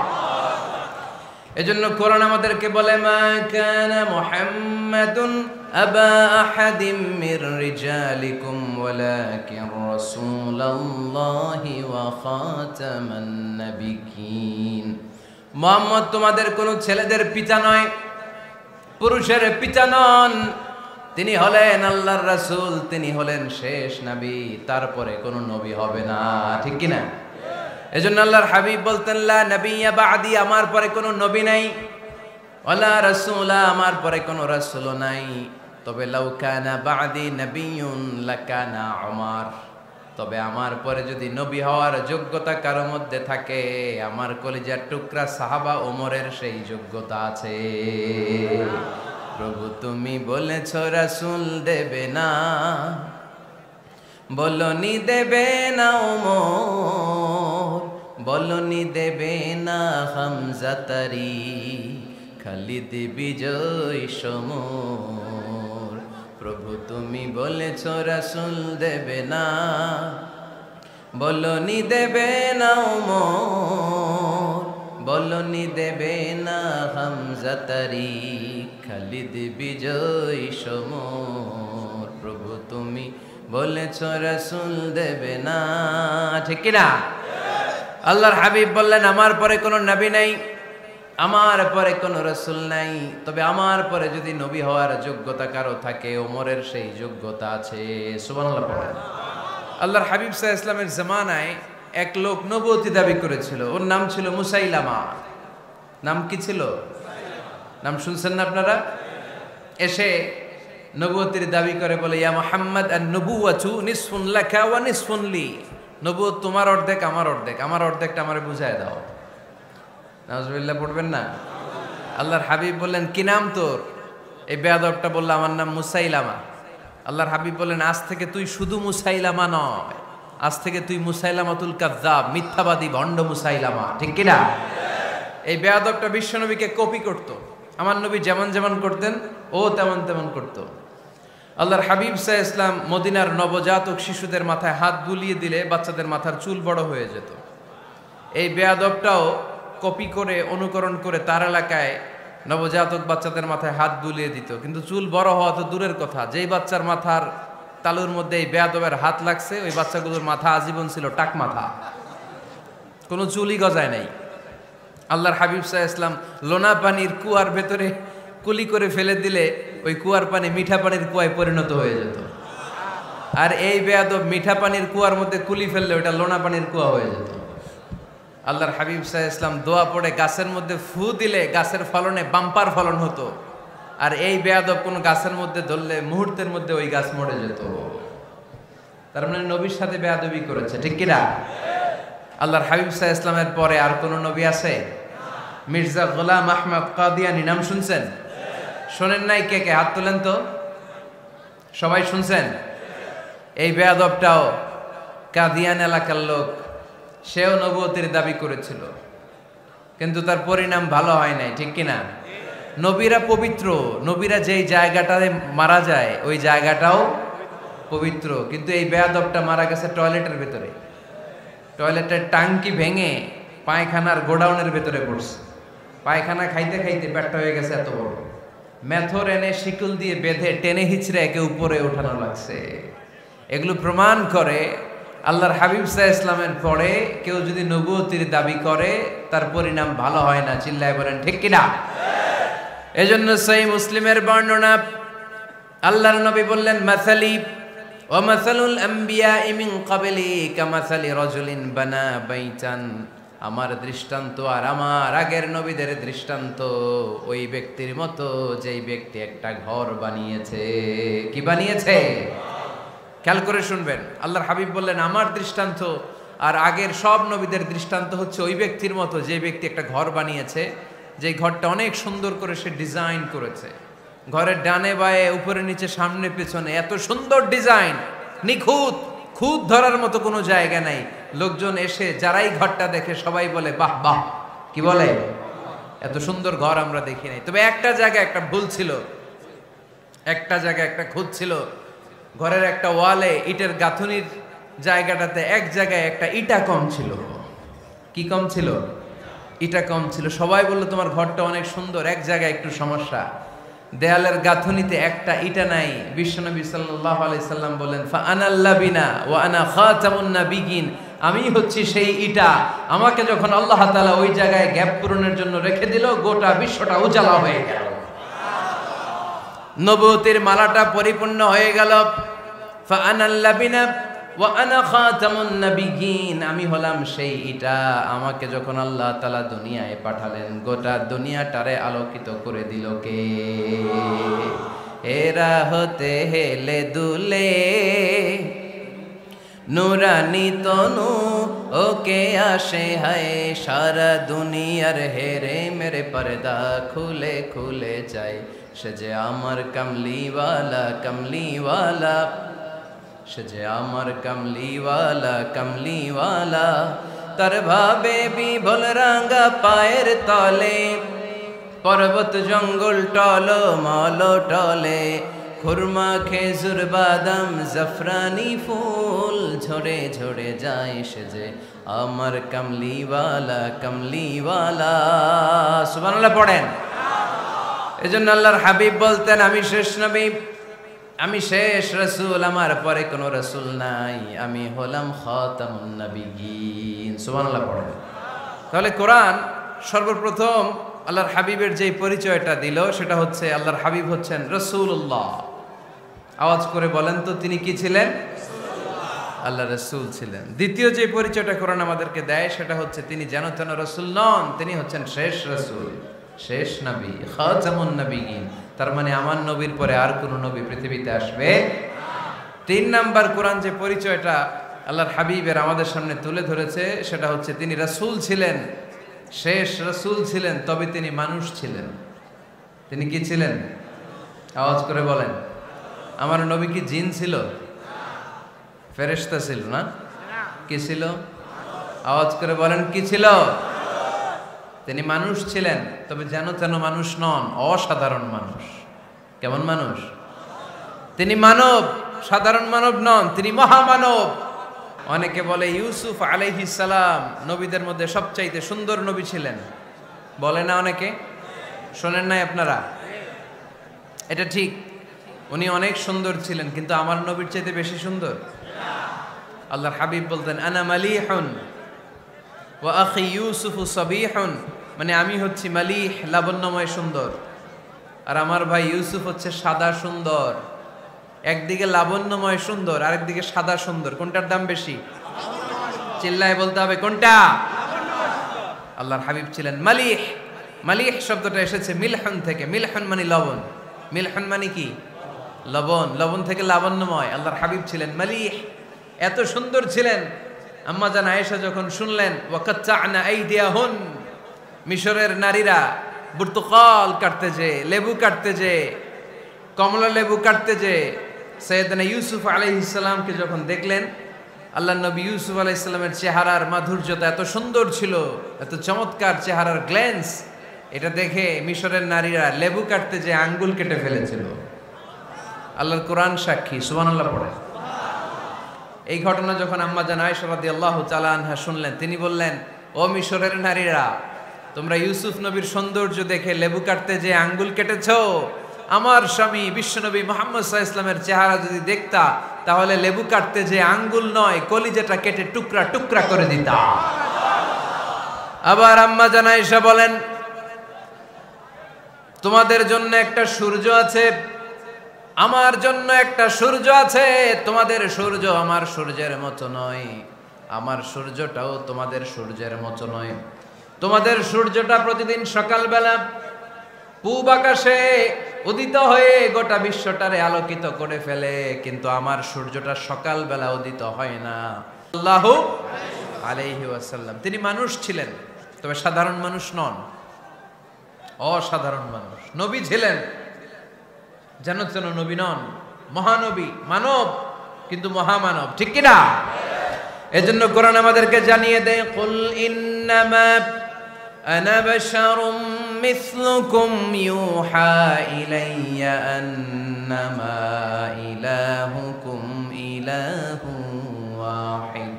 এজন্য কোরআন আমাদেরকে বলে মা কানা মুহাম্মাদুন আবা আহাদিম মির রিজালিকুম ওয়ালাকিন রাসূলুল্লাহি ওয়া খাতামান নাবিয়্যিন। মুহাম্মদ তোমাদের কোনো ছেলেদের পিতা নয়, পুরুষের পিতা নন, তিনি হলেন আল্লাহর রাসূল, তিনি হলেন শেষ নবী, তারপরে কোনো নবী হবে না, ঠিক কি না? এজন্য আল্লাহর হাবিব বলতেন লা নবিয়্যা বা'দি, আমার পরে কোনো নবী নাই, ওয়ালা রাসূলা, আমার পরে কোনো রাসূলও নাই। তবে লাউ কানা বা'দি নবিয়্যুন লাকানা উমর, তবে আমার পরে যদি নবী হওয়ার যোগ্যতা কারো মধ্যে থাকে, আমার কলিজার টুকরা সাহাবা ওমরের সেই যোগ্যতা আছে। প্রভু তুমি বলেছ রাসূল দেবে না, বলনি দেবে না ওমর, বলনি দেবে না হামজা তারি, খালিদ বিজয় সমর। প্রভু তুমি বলেছ রাসূল দেবে না, বলনি দেবে না ওমর, বলনি দেবে না হামজা তারি, খালিদ বিজয় সমর। প্রভু তুমি বলেছ রাসূল দেবে না, ঠিক কি না? আল্লাহর হাবিব বললেন আমার পরে কোনো নবী নাই, আমার পরে কোনো রাসূল নাই, তবে আমার পরে যদি নবী হওয়ার যোগ্যতা কারো থাকে, ওমরের সেই যোগ্যতা আছে। সুবহানাল্লাহ পড়েন। আল্লাহর হাবিব সাল্লাল্লাহু আলাইহি ওয়াসাল্লামের জামানায় এক লোক নবুয়তি দাবি করেছিল, ওর নাম ছিল মুসাইলামা। নাম কি ছিল? নাম শুনছেন না আপনারা? এসে নবুয়তির দাবি করে বলে ইয়া মুহাম্মদ আন-নবুওয়াতু নিসফুন লাকা ওয়া নিসফুন লি, নবুয়ত তোমার অর্ধেক আমার অর্ধেক, আমার অর্ধেকটা আমারে বুঝায় দাও। নাউজুবিল্লাহ পড়বেন না? আল্লাহর হাবিব বললেন কি নাম তোর? এই বেয়াদবটা বলল আমার নাম মুসাইলামা। আল্লাহর হাবিব বললেন আজ থেকে তুই শুধু মুসাইলামা নয়, আজ থেকে তুই মুসাইলামাতুল কাযযাব, মিথ্যাবাদী ভণ্ড মুসাইলামা, ঠিক কি না? এই বেয়াদবটা বিশ্বনবীকে কপি করত, আমার নবী যেমন যেমন করতেন ও তেমন তেমন করত। আল্লাহর হাবিব সাল্লাল্লাহু আলাইহি ওয়াসাল্লাম মদিনার নবজাতক শিশুদের মাথায় হাত বুলিয়ে দিলে বাচ্চাদের মাথার চুল বড় হয়ে যেত। এই বেয়াদবটাও কপি করে অনুকরণ করে তার এলাকায় নবজাতক বাচ্চাদের মাথায় হাত বুলিয়ে দিত, কিন্তু চুল বড় হওয়া তো দূরের কথা, যেই বাচ্চার মাথার তালুর মধ্যে এই বেয়াদবের হাত লাগছে ওই বাচ্চাগুলোর মাথা আজীবন ছিল টাক মাথা, কোনো চুলই গজায় নাই। আল্লাহর হাবিব সাল্লাল্লাহু আলাইহি ওয়াসাল্লাম লোনা পানির কুয়ার ভেতরে কুলি করে ফেলে দিলে ওই কুয়ার পানি মিঠা পানির কুয়ায় পরিণত হয়ে যেত, আর এই বেয়াদব মিঠা পানির কুয়ার মধ্যে কুলি ফেললে ওটা লোনা পানির কুয়া হয়ে যেত। আল্লাহর হাবিব সাল্লাল্লাহু আলাইহি ওয়াসাল্লাম দোয়া পড়ে গাছের মধ্যে ফু দিলে গাছের ফলনে বাম্পার ফলন হতো, আর এই বেয়াদব কোন গাছের মধ্যে ধরলে মুহূর্তের মধ্যে ওই গাছ মরে যেত। তার মানে নবীর সাথে বেয়াদবি করেছে, ঠিক কি না? আল্লাহর হাবিব সাল্লাল্লাহু আলাইহি ওয়াসাল্লামের পরে আর কোন নবী আছে? মির্জা গোলাম আহমদ কাদিয়ানী নাম শুনছেন? শোনেন নাই? কে কে হাত তোলেন তো, সবাই শুনছেন? এই বেয়াদবটাও কাদিয়ান এলাকার লোক, সেও নবুয়তির দাবি করেছিল, কিন্তু তার পরিণাম ভালো হয় নাই, ঠিক কিনা? নবীরা পবিত্র, নবীরা যেই জায়গাটায় মারা যায় ওই জায়গাটাও পবিত্র, কিন্তু এই বেয়াদবটা মারা গেছে টয়লেটের ভেতরে, টয়লেটের টাঙ্কি ভেঙে পায়খানার গোডাউনের ভেতরে পড়ছে, পায়খানা খাইতে খাইতে পেটটা হয়ে গেছে এত বড়, মেথর এনে শিকল দিয়ে বেঁধে টেনে হিচড়ে একে উপরে ওঠানো লাগছে। এগুলো প্রমাণ করে আল্লাহর হাবিব সাল্লাল্লাহু আলাইহি ইসলামের পরে কেউ যদি নবুয়তির দাবি করে তার পরিণাম ভালো হয় না। চিল্লায় বলেন ঠিক কিনা? এজন্য সহিহ মুসলিমের বর্ণনা, আল্লাহর নবী বললেন, মাসালি ওয়া মাসালুল আমবিয়াই মিন ক্বাবলি কামাসালি রাজুলিন বানা বাইতান, আমার দৃষ্টান্ত আর আমার আগের নবীদের দৃষ্টান্ত ওই ব্যক্তির মতো যেই ব্যক্তি একটা ঘর বানিয়েছে। কি বানিয়েছে? খেয়াল করে শুনবেন, আল্লাহর হাবিব বললেন আমার দৃষ্টান্ত আর আগের সব নবীদের দৃষ্টান্ত হচ্ছে ওই ব্যক্তির মতো যে ব্যক্তি একটা ঘর বানিয়েছে, যে ঘরটা অনেক সুন্দর করে সে ডিজাইন করেছে। ঘরের ডানে বায়ে উপরে নিচে সামনে পেছনে এত সুন্দর ডিজাইন, নিখুঁত, খুঁত ধরার মতো কোনো জায়গা নাই। লোকজন এসে যারাই ঘরটা দেখে সবাই বলে বাহ বাহ। কি বলে? এত সুন্দর ঘর আমরা দেখি নাই। তবে একটা জায়গায় একটা ভুল ছিল, একটা জায়গায় একটা খুঁত ছিল। ঘরের একটা ওয়ালে ইটের গাঁথুনির জায়গাটাতে এক জায়গায় একটা ইটা কম ছিল। কি কম ছিল? ইটা কম ছিল। সবাই বললো তোমার ঘরটা অনেক সুন্দর, এক জায়গায় একটু সমস্যা, দেয়ালের গাঁথুনিতে একটা ইটা নাই। বিশ্বনবী সাল্লাল্লাহু আলাইহি সাল্লাম বলেন, ফা আনাল লাবিনা ওয়া আনা খাতামুন নাবিয়িন, আমি হচ্ছি সেই ইটা। আমাকে যখন আল্লাহ তাআলা ওই জায়গায় গ্যাপ পূরণের জন্য রেখে দিল, গোটা বিশ্বটা উজালা হয়ে গেল, নবুয়তের মালাটা পরিপূর্ণ হয়ে গেল। ফা আনাল লাবিনা ওয়া আনা খাতামুন নাবিয়িন, আমি হলাম সেই ইটা। আমাকে যখন আল্লাহ তাআলা দুনিয়ায় পাঠালেন, গোটা দুনিয়াটারে আলোকিত করে দিল কে? এরা হতে হেলে দুলে নুরানি তনু ওকে আসে হায়, সারা দুনিয়ার হেরে মেরে পর্দা খুলে খুলে যায়। সে যে আমার কমলিওয়ালা কমলিওয়ালা, সে যে আমার কমলিওয়ালা কমলিওয়ালা, তার ভাবে বিভোল রাঙ্গা পায়ের তলে, পর্বত জঙ্গল টল মল টলে, খুরমা খেজুর বাদাম জাফরানি ফুল ঝরে ঝরে যায়। সে যে আমার কমলিওয়ালা কমলিওয়ালা। সুবহানাল্লাহ পড়েন। এজন্য আল্লাহর হাবিব বলতেন, আমি শেষ নবী, আমি শেষ রাসূল, আমার পরে কোনো রাসূল নাই, আমি হলাম খাতামুন নাবিয়িন। সুবহানাল্লাহ পড়েন। তাহলে কোরআন সর্বপ্রথম আল্লাহর হাবিবের যে পরিচয়টা দিল সেটা হচ্ছে আল্লাহর হাবিব হচ্ছেন রাসূলুল্লাহ। আওয়াজ করে বলেন তো, তিনি কি ছিলেন? আল্লাহ রাসূল ছিলেন। দ্বিতীয় যে পরিচয়টা কোরআন আমাদেরকে দেয় সেটা হচ্ছে তিনি যেন তেন রাসূল নন, তিনি হচ্ছেন শেষ রাসূল, শেষ নবী, খাতামুন নাবিয়িন। তার মানে আমার নবীর পরে আর কোন নবী পৃথিবীতে আসবে। তিন নাম্বার কোরআন যে পরিচয়টা আল্লাহর হাবিবের আমাদের সামনে তুলে ধরেছে সেটা হচ্ছে তিনি রাসূল ছিলেন, শেষ রাসূল ছিলেন, তবে তিনি মানুষ ছিলেন। তিনি কি ছিলেন? আওয়াজ করে বলেন। আমার নবী কি জিন ছিল? ফেরেশতা ছিল না? কি ছিল? আওয়াজ করে বলেন, কি ছিল? তিনি মানুষ ছিলেন, তবে যেন তেন মানুষ নন, অসাধারণ মানুষ। কেমন মানুষ? তিনি মানব, সাধারণ মানব নন, তিনি মহামানব। অনেকে বলে ইউসুফ আলাইহিস সালাম নবীদের মধ্যে সবচাইতে সুন্দর নবী ছিলেন, বলে না অনেকে? শোনেন নাই আপনারা? এটা ঠিক, উনি অনেক সুন্দর ছিলেন, কিন্তু আমার নবীর চাইতে বেশি সুন্দর। আল্লাহর হাবিব বলতেন, আনা মালিহুন ওয়া আখি ইউসুফু সাবিহুন, মানে আমি হচ্ছি মালিহ, লাবণ্যময় সুন্দর, আর আমার ভাই ইউসুফ হচ্ছে সাদা সুন্দর। একদিকে লাবণ্যময় সুন্দর, আরেকদিকে সাদা সুন্দর, কোনটার দাম বেশি? চিল্লায় বলতে হবে কোনটা? আল্লাহর হাবিব ছিলেন মালিহ। মালিহ শব্দটা এসেছে মিলহন থেকে। মিলহন মানে লবণ, মিলহন মানে কি? লবণ। লবণ থেকে লাবণ্যময়। আল্লাহর হাবিব ছিলেন মালিহ, এত সুন্দর ছিলেন। আম্মা জান আয়েশা যখন শুনলেন ওয়াকাত্তা'না আইদিয়াহুন, মিশরের নারীরা বুর্তুকাল কাটতে যে, লেবু কাটতে যে, কমলা লেবু কাটতে যে সৈয়দনা ইউসুফ আলাইহিস সালামকে যখন দেখলেন, আল্লাহর নবী ইউসুফ আলাইহিস সালামের চেহারার মাধুর্যতা এত সুন্দর ছিল, এত চমৎকার চেহারার গ্ল্যান্স, এটা দেখে মিশরের নারীরা লেবু কাটতে যে আঙ্গুল কেটে ফেলেছিল। আল্লাহর কোরআন সাক্ষী। সুবহানাল্লাহ পড়ে। এই ঘটনা যখন আম্মা জান আয়েশা রাদিয়াল্লাহু তাআলা আনহা শুনলেন, তিনি বললেন, ও মিশরের নারীরা, তোমরা ইউসুফ নবীর সৌন্দর্য দেখে লেবু কাটতে যে আঙ্গুল কেটেছো, আমার স্বামী বিশ্বনবী মুহাম্মদ সাল্লাল্লাহু আলাইহি ওয়াসাল্লামের চেহারা যদি দেখতা তাহলে লেবু কাটতে যে আঙ্গুল নয় কলিজাটা কেটে টুকরা টুকরা করে দিতা। আবার আম্মা জান আয়েশা বলেন, তোমাদের জন্য একটা সূর্য আছে, আমার জন্য একটা সূর্য আছে, তোমাদের সূর্য আমার সূর্যের মতো নয়, আমার সূর্যটাও তোমাদের সূর্যের মতো নয়। তোমাদের সূর্যটা প্রতিদিন সকালবেলা পূব আকাশে উদিত হয়ে গোটা বিশ্বটারে আলোকিত করে ফেলে, কিন্তু আমার সূর্যটা সকালবেলা উদিত হয় না। সাল্লাল্লাহু আলাইহি ওয়াসাল্লাম তিনি মানুষ ছিলেন, তবে সাধারণ মানুষ নন, অসাধারণ মানুষ। নবী ছিলেন, যেন তেন নবী নন, মহানবী, মানব কিন্তু মহামানব, ঠিক কিনা? এজন্য কোরআন আমাদেরকে জানিয়ে দেয়, কুল ইন্নামা আনা বাশারুম মিসলুকুম ইউহা ইলাইয়া আন্নামা ইলাহুকুম ইলাহু ওয়াহিদ।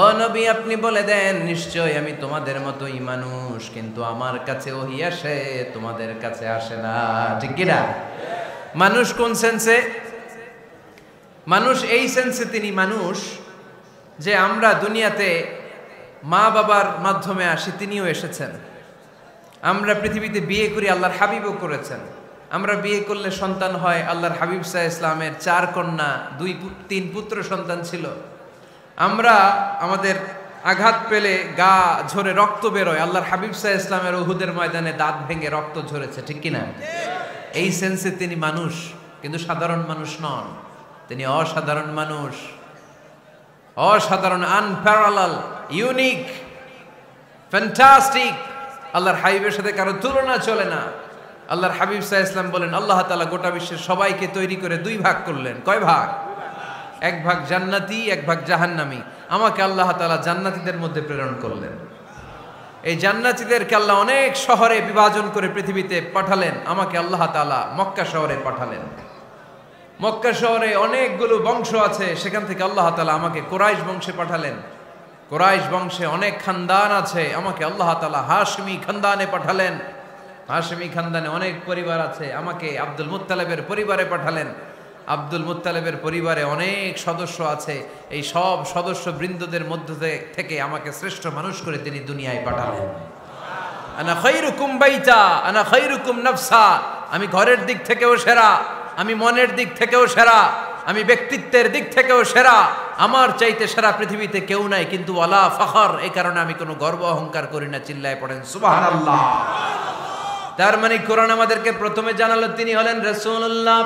ও নবী, আপনি বলে দেন, নিশ্চয় আমি তোমাদের মতোই মানুষ, কিন্তু আমার কাছে ওহী আসে, তোমাদের কাছে আসে না, ঠিক কিনা? মানুষ কোন সেন্সে? মানুষ এই সেন্সে তিনি মানুষ যে আমরা দুনিয়াতে মা বাবার মাধ্যমে আসি, তিনিও এসেছেন। আমরা পৃথিবীতে বিয়ে করি, আল্লাহর হাবিবও করেছেন। আমরা বিয়ে করলে সন্তান হয়, আল্লাহর হাবিব সাল্লাল্লাহু আলাইহি ওয়াসাল্লামের 4 কন্যা 2-3 পুত্র সন্তান ছিল। আমরা আমাদের আঘাত পেলে গা ঝরে রক্ত বেরোয়, আল্লাহর হাবিব সাল্লাল্লাহু আলাইহি ওয়াসাল্লামের উহুদের ময়দানে দাঁত ভেঙে রক্ত ঝরেছে, ঠিক কিনা? এই সেন্সে তিনি মানুষ, কিন্তু সাধারণ মানুষ নন, তিনি অসাধারণ মানুষ, অসাধারণ, আনপ্যারালাল, ইউনিক, ফ্যান্টাস্টিক। আল্লাহর হাবিবের সাথে কারো তুলনা চলে না। আল্লাহর হাবিব সাল্লাল্লাহু আলাইহি ওয়াসাল্লাম বলেন, আল্লাহ তাআলা গোটা বিশ্বের সবাইকে তৈরি করে 2 ভাগ করলেন। কয় ভাগ? 1 ভাগ জান্নাতি, 1 ভাগ জাহান্নামী। আমাকে আল্লাহ তাআলা জান্নাতীদের মধ্যে প্রেরণ করলেন। এই জান্নাতীদেরকে আল্লাহ অনেক শহরে বিভাজন করে পৃথিবীতে পাঠালেন, আমাকে আল্লাহ তাআলা মক্কা শহরে পাঠালেন। মক্কা শহরে অনেকগুলো বংশ আছে, সেখান থেকে আল্লাহ তাআলা আমাকে কুরাইশ বংশে পাঠালেন। কুরাইশ বংশে অনেক খানদান আছে, আমাকে আল্লাহ তাআলা হাশমি খানদানে পাঠালেন। হাশমি খানদানে অনেক পরিবার আছে, আমাকে আব্দুল মুত্তালিবের পরিবারে পাঠালেন। আব্দুল মুত্তালিবের পরিবারে অনেক সদস্য আছে, এই সব সদস্য বৃন্দদের মধ্যে থেকে আমাকে শ্রেষ্ঠ মানুষ করে তিনি দুনিয়ায় পাঠালেন। আনা খায়রুকুম বাইতা আনা খায়রুকুম নাফসা, আমি ঘরের দিক থেকেও সেরা, আমি মনের দিক থেকেও সেরা, আমি ব্যক্তিত্বের দিক থেকেও সেরা, আমার চাইতে সেরা পৃথিবীতে কেউ নাই। কিন্তু ওয়ালা ফখর, এই কারণে আমি কোনো গর্ব অহংকার করি না। চিল্লায় পড়েন সুবহানাল্লাহ। তার মানে কোরআন আমাদেরকে প্রথমে জানালো তিনি হলেন রাসূলুল্লাহ,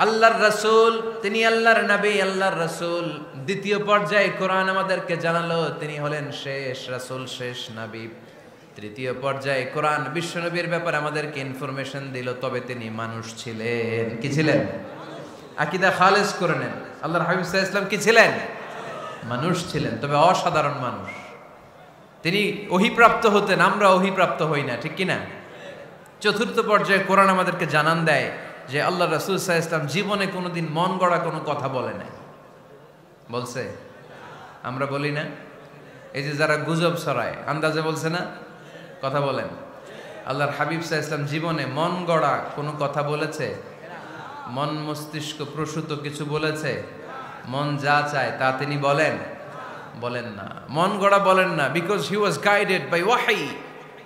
আল্লাহর রাসূল, তিনি আল্লাহর নবী, আল্লাহর রাসূল। দ্বিতীয় পর্যায়ে কোরআন আমাদেরকে জানালো তিনি হলেন শেষ রাসূল, শেষ নবী। তৃতীয় পর্যায়ে কোরআন বিশ্বনবীর ব্যাপারে আমাদেরকে ইনফরমেশন দিল, তবে তিনি মানুষ ছিলেন। কি ছিলেন? আকীদা খালেস করে নেন, আল্লাহর হাবিব সাল্লাল্লাহু আলাইহি ওয়াসাল্লাম কি ছিলেন? মানুষ ছিলেন, তবে অসাধারণ মানুষ। তিনি ওহীপ্রাপ্ত হতেন, আমরা ওহীপ্রাপ্ত হই না, ঠিক কিনা? চতুর্থ পর্যায়ে কোরআন আমাদেরকে জানান দেয় যে আল্লাহ রাসূল সাল্লাল্লাহু আলাইহি ওয়াসাল্লাম জীবনে কোনোদিন মন গড়া কোনো কথা বলে নাই। বলছে? আমরা বলি না? এই যে যারা গুজব ছড়ায়, আন্দাজে বলছে না, কথা বলেন। আল্লাহর হাবিব সাল্লাল্লাহু আলাইহি ওয়াসাল্লাম জীবনে মন গড়া কোনো কথা বলেছে? মন মস্তিষ্ক প্রসূত কিছু বলেছে? মন যা চায় তা তিনি বলেন? বলেন না, মন গড়া বলেন না। Because he was guided by ওয়াহি,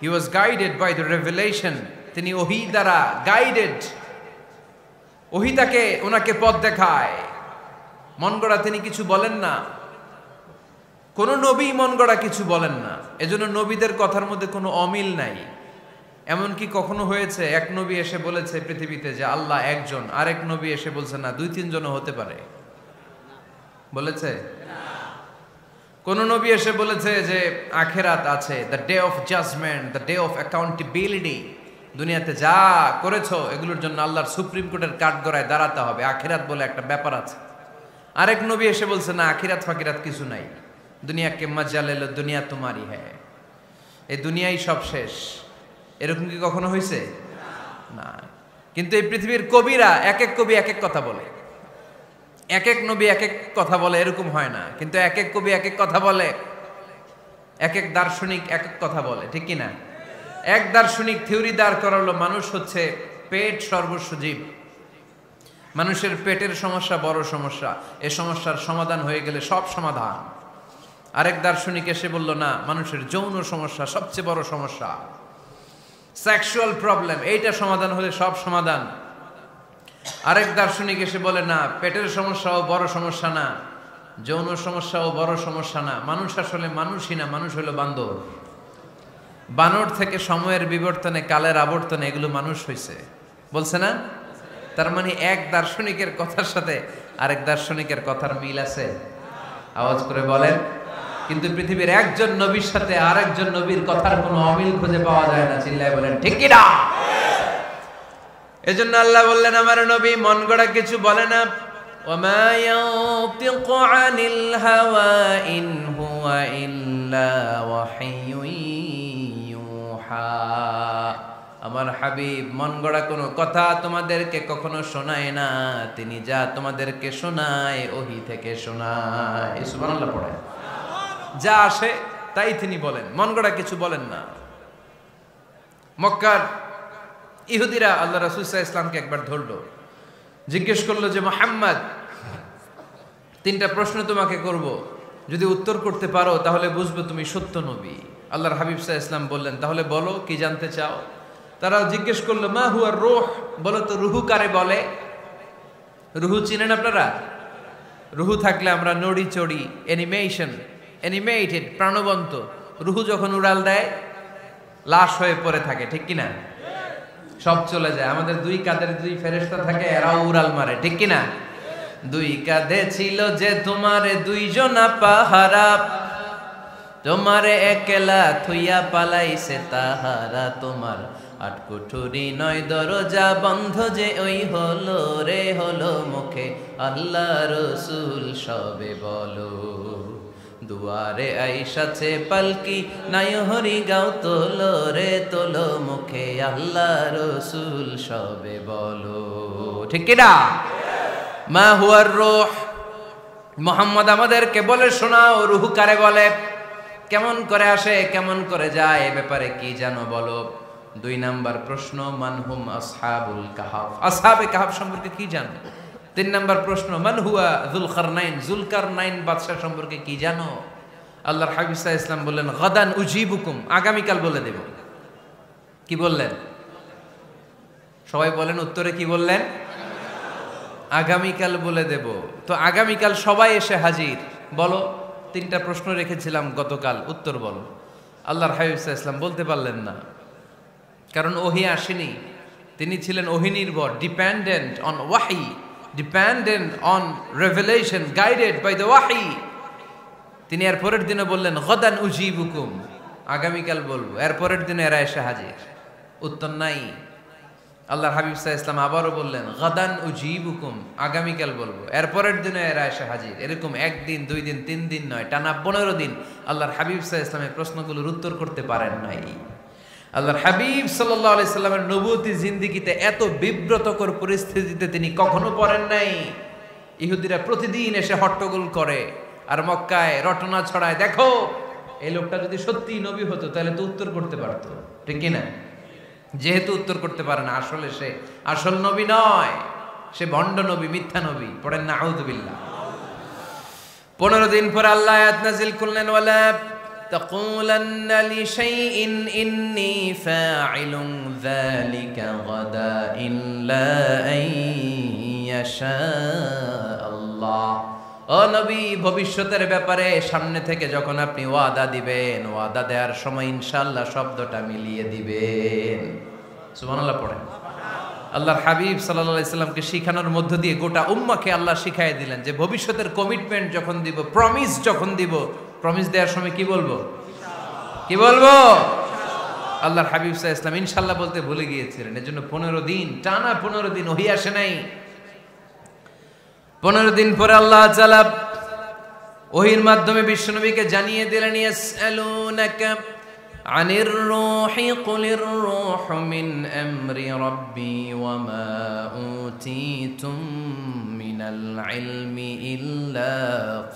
he was guided by the revelation. তিনি ওহী দ্বারা গাইডেড, ওহী তাকে ওনাকে পথ দেখায়। মন গড়া তিনি কিছু বলেন না, কোন নবী মন গড়া কিছু বলেন না। এজন্য নবীদের কথার মধ্যে কোনো অমিল নাই। এমনকি কখনো হয়েছে এক নবী এসে বলেছে পৃথিবীতে যে আল্লাহ একজন, আরেক নবী এসে বলছে না 2-3 জনও হতে পারে? বলেছে? কোন নবী এসে বলেছে যে আখিরাত আছে, the day of judgement, the day of accountability, দুনিয়াতে যা করেছো এগুলোর জন্য আল্লাহর সুপ্রিম কোর্টের কাঠগড়ায় দাঁড়াতে হবে, আখিরাত বলে একটা ব্যাপার আছে। আরেক নবী এসে বলছে না, আখিরাত ফাকিরাত কিছু নাই, দুনিয়া কে মজা লে লো, দুনিয়া তোমারই হ্যায়, এই দুনিয়াই সব শেষ। এরকম কি কখনো হয়েছে? না। কিন্তু এই পৃথিবীর কবিরা, এক এক কবি এক এক কথা বলে, এক এক নবী এক এক কথা বলে, এরকম হয় না। কিন্তু এক এক কবি এক এক কথা বলে, এক এক দার্শনিক এক এক কথা বলে, ঠিক কিনা? এক দার্শনিক থিওরি দাঁড় করালো মানুষ হচ্ছে পেট সর্বস্ব জীব। মানুষের পেটের সমস্যা বড় সমস্যা, এ সমস্যার সমাধান হয়ে গেলে সব সমাধান। আরেক দার্শনিক এসে বলল না, মানুষের যৌন সমস্যা সবচেয়ে বড় সমস্যা, সেক্সুয়াল প্রবলেম, এইটা সমাধান হলে সব সমাধান। আরেক দার্শনিক এসে বলে না, পেটের সমস্যাও বড় সমস্যা না, যৌন সমস্যাও বড় সমস্যা না, মানুষ আসলে মানুষই না, মানুষ হলো বান্দর। বানর থেকে সময়ের বিবর্তনে, কালের আবর্তনে এগুলো মানুষ হয়েছে, বলছে না? তার মানে এক দার্শনিকের কথার সাথে আরেক দার্শনিকের কথার মিল আছে? আওয়াজ করে বলেন। কিন্তু পৃথিবীর একজন নবীর সাথে আরেকজন নবীর কথার কোনো অমিল খুঁজে পাওয়া যায় না। চিল্লায় বলেন ঠিক কি না? এজন্য আল্লাহ বললেন, আমার নবী মন গড়া কিছু বলে না। ওয়ামা ইয়ানতিকু আনিল হাওয়া ইন হুয়া ইল্লা ওয়াহিয়ুন ইউহা। আমার হাবিব মন গড়া কোনো কথা তোমাদেরকে কখনো শোনায় না, তিনি যা তোমাদেরকে শোনায় ওহী থেকে শোনায়। সুবহানাল্লাহ পড়েন। যা আসে তাই তিনি বলেন, মন গড়া কিছু বলেন না। মক্কার ইহুদিরা আল্লাহ রাসূল সাল্লাল্লাহু আলাইহি ওয়াসাল্লামকে একবার ধরলো, জিজ্ঞেস করলো যে মুহাম্মদ, তিনটা প্রশ্ন তোমাকে করব, যদি উত্তর করতে পারো তাহলে বুঝবো তুমি সত্য নবী। আল্লাহর হাবিব সাল্লাল্লাহু আলাইহি ওয়াসাল্লাম বললেন, তাহলে বলো কি জানতে চাও? তারা জিজ্ঞেস করলো মা হুয়া রূহ, বলো তো রুহু কারে বলে? রুহু চিনেন আপনারা? রুহু থাকলে আমরা নড়ি চড়ি, অ্যানিমেটেড, প্রাণবন্ত। রুহু যখন উড়াল দেয় লাশ হয়ে পড়ে থাকে, ঠিক কিনা? সব চলে যায়। আমাদের দুই কাঁধের দুই ফেরেশতা থাকে, এরাও উড়াল মারে, ঠিক কিনা? দুই কাঁধে ছিল যে তোমারে দুইজনা পাহারা, তোমারে একলা থুইয়া পালাইছে তাহারা। তোমার আট কুঠুরি নয় দরজা বন্ধ যে ওই হলো রে হলো মুখে আল্লাহ রসুল সবে বলো। দুয়ারে আইসাছে পালকি নাই হরি গাও তোলো রে তোলো মুখে আল্লাহ রসুল সবে বলো, ঠিক কিনা? মা হুয়ার রূহ, মুহাম্মদ আমাদেরকে বলে শোনাও রুহু কারে বলে, কেমন করে আসে, কেমন করে যায়, এ ব্যাপারে কি জানো বলো। দুই নাম্বার প্রশ্ন, মানহুম আসহাবুল কাহাফ, আসহাবে কাহাফ সম্পর্কে কি জানো? তিন নাম্বার প্রশ্ন, মান হুয়া যুলকারনাইন, যুলকারনাইন বাদশা সম্পর্কে কি জানো? আল্লাহর হাবিব সাল্লাল্লাহু আলাইহি ওয়াসাল্লাম বললেন, গাদান উজিবুকুম, আগামীকাল বলে দেব। কি বললেন? সবাই বলেন উত্তরে কি বললেন? আগামীকাল বলে দেব। তো আগামীকাল সবাই এসে হাজির। বলো, তিনটা প্রশ্ন রেখেছিলাম গতকাল, উত্তর বলো। আল্লাহর হাবিব সাল্লাল্লাহু আলাইহি ওয়াসাল্লাম বলতে পারলেন না, কারণ ওহী আসেনি। তিনি ছিলেন ওহী নির্ভর, ডিপেন্ডেন্ট অন ওয়াহি, dependent on revelation, guided by the ওয়াহি। তিনি এর পরের দিনে বললেন, গাদান উজিবুকুম, আগামীকাল বলবো। এর পরের দিনে এরা এসে হাজির, উত্তর নাই। আল্লাহর হাবিব সাল্লাল্লাহু আলাইহি ওয়াসাল্লাম আবারও বললেন, গাদান উজিবুকুম, আগামীকাল বলবো। এর পরের দিনে এরা এসে হাজির। এরকম একদিন, দুই দিন, তিন দিন নয়, টানা 15 দিন আল্লাহর হাবিব সাল্লাল্লাহু আলাইহি ওয়াসাল্লামের প্রশ্নগুলোর উত্তর করতে পারেন নাই। আল্লাহর হাবিব সাল্লাল্লাহু আলাইহি সাল্লামের নবুয়তি জিন্দেগিতে এত বিব্রতকর পরিস্থিতিতে তিনি কখনো পড়েন নাই। ইহুদিরা প্রতিদিন এসে হট্টগোল করে আর মক্কায় রটনা ছড়ায়, দেখো এই লোকটা যদি সত্যি নবী হতো তাহলে তো উত্তর করতে পারতো, ঠিক কিনা? যেহেতু উত্তর করতে পারে না, আসলে সে আসল নবী নয়, সে ভণ্ড নবী, মিথ্যা নবী। পড়েন না আউযুবিল্লাহ। 15 দিন পর আল্লাহ আয়াত নাযিল করলেন, ওয়ালা তাকুলান্না লিশাইইন ইন্নী ফাইলুন যালিকা গাদা ইল্লা আইয়াশা আল্লাহ। ও নবী, ভবিষ্যতের ব্যাপারে সামনে থেকে যখন আপনি ওয়াদা দিবেন, ওয়াদা দেওয়ার সময় ইনশাআল্লাহ শব্দটা মিলিয়ে দিবেন। সুবহানাল্লাহ পড়েন। আল্লাহর হাবিব সাল্লাল্লাহু আলাইহি সাল্লামকে শিখানোর মধ্য দিয়ে গোটা উম্মাহকে আল্লাহ শিখাই দিলেন যে ভবিষ্যতের কমিটমেন্ট যখন দিব, প্রমিস যখন দিব, প্রমিস দেওয়ার সময় কি বলবো? কি বলবো? আল্লাহর হাবিব সাল্লাল্লাহু আলাইহি সাল্লাম ইনশাআল্লাহ বলতে ভুলে গিয়েছিলেন। এজন্য 15 দিন, টানা 15 দিন ওহী আসে নাই। 15 দিন পরে আল্লাহ তাআলা ওহীর মাধ্যমে বিশ্বনবীকে জানিয়ে দিলেন, ইয়াসআলুনাকা আনির রূহি কুলির রূহু মিন আমরি রাব্বি ওয়া মা উতীতুম মিনাল ইলমি ইল্লা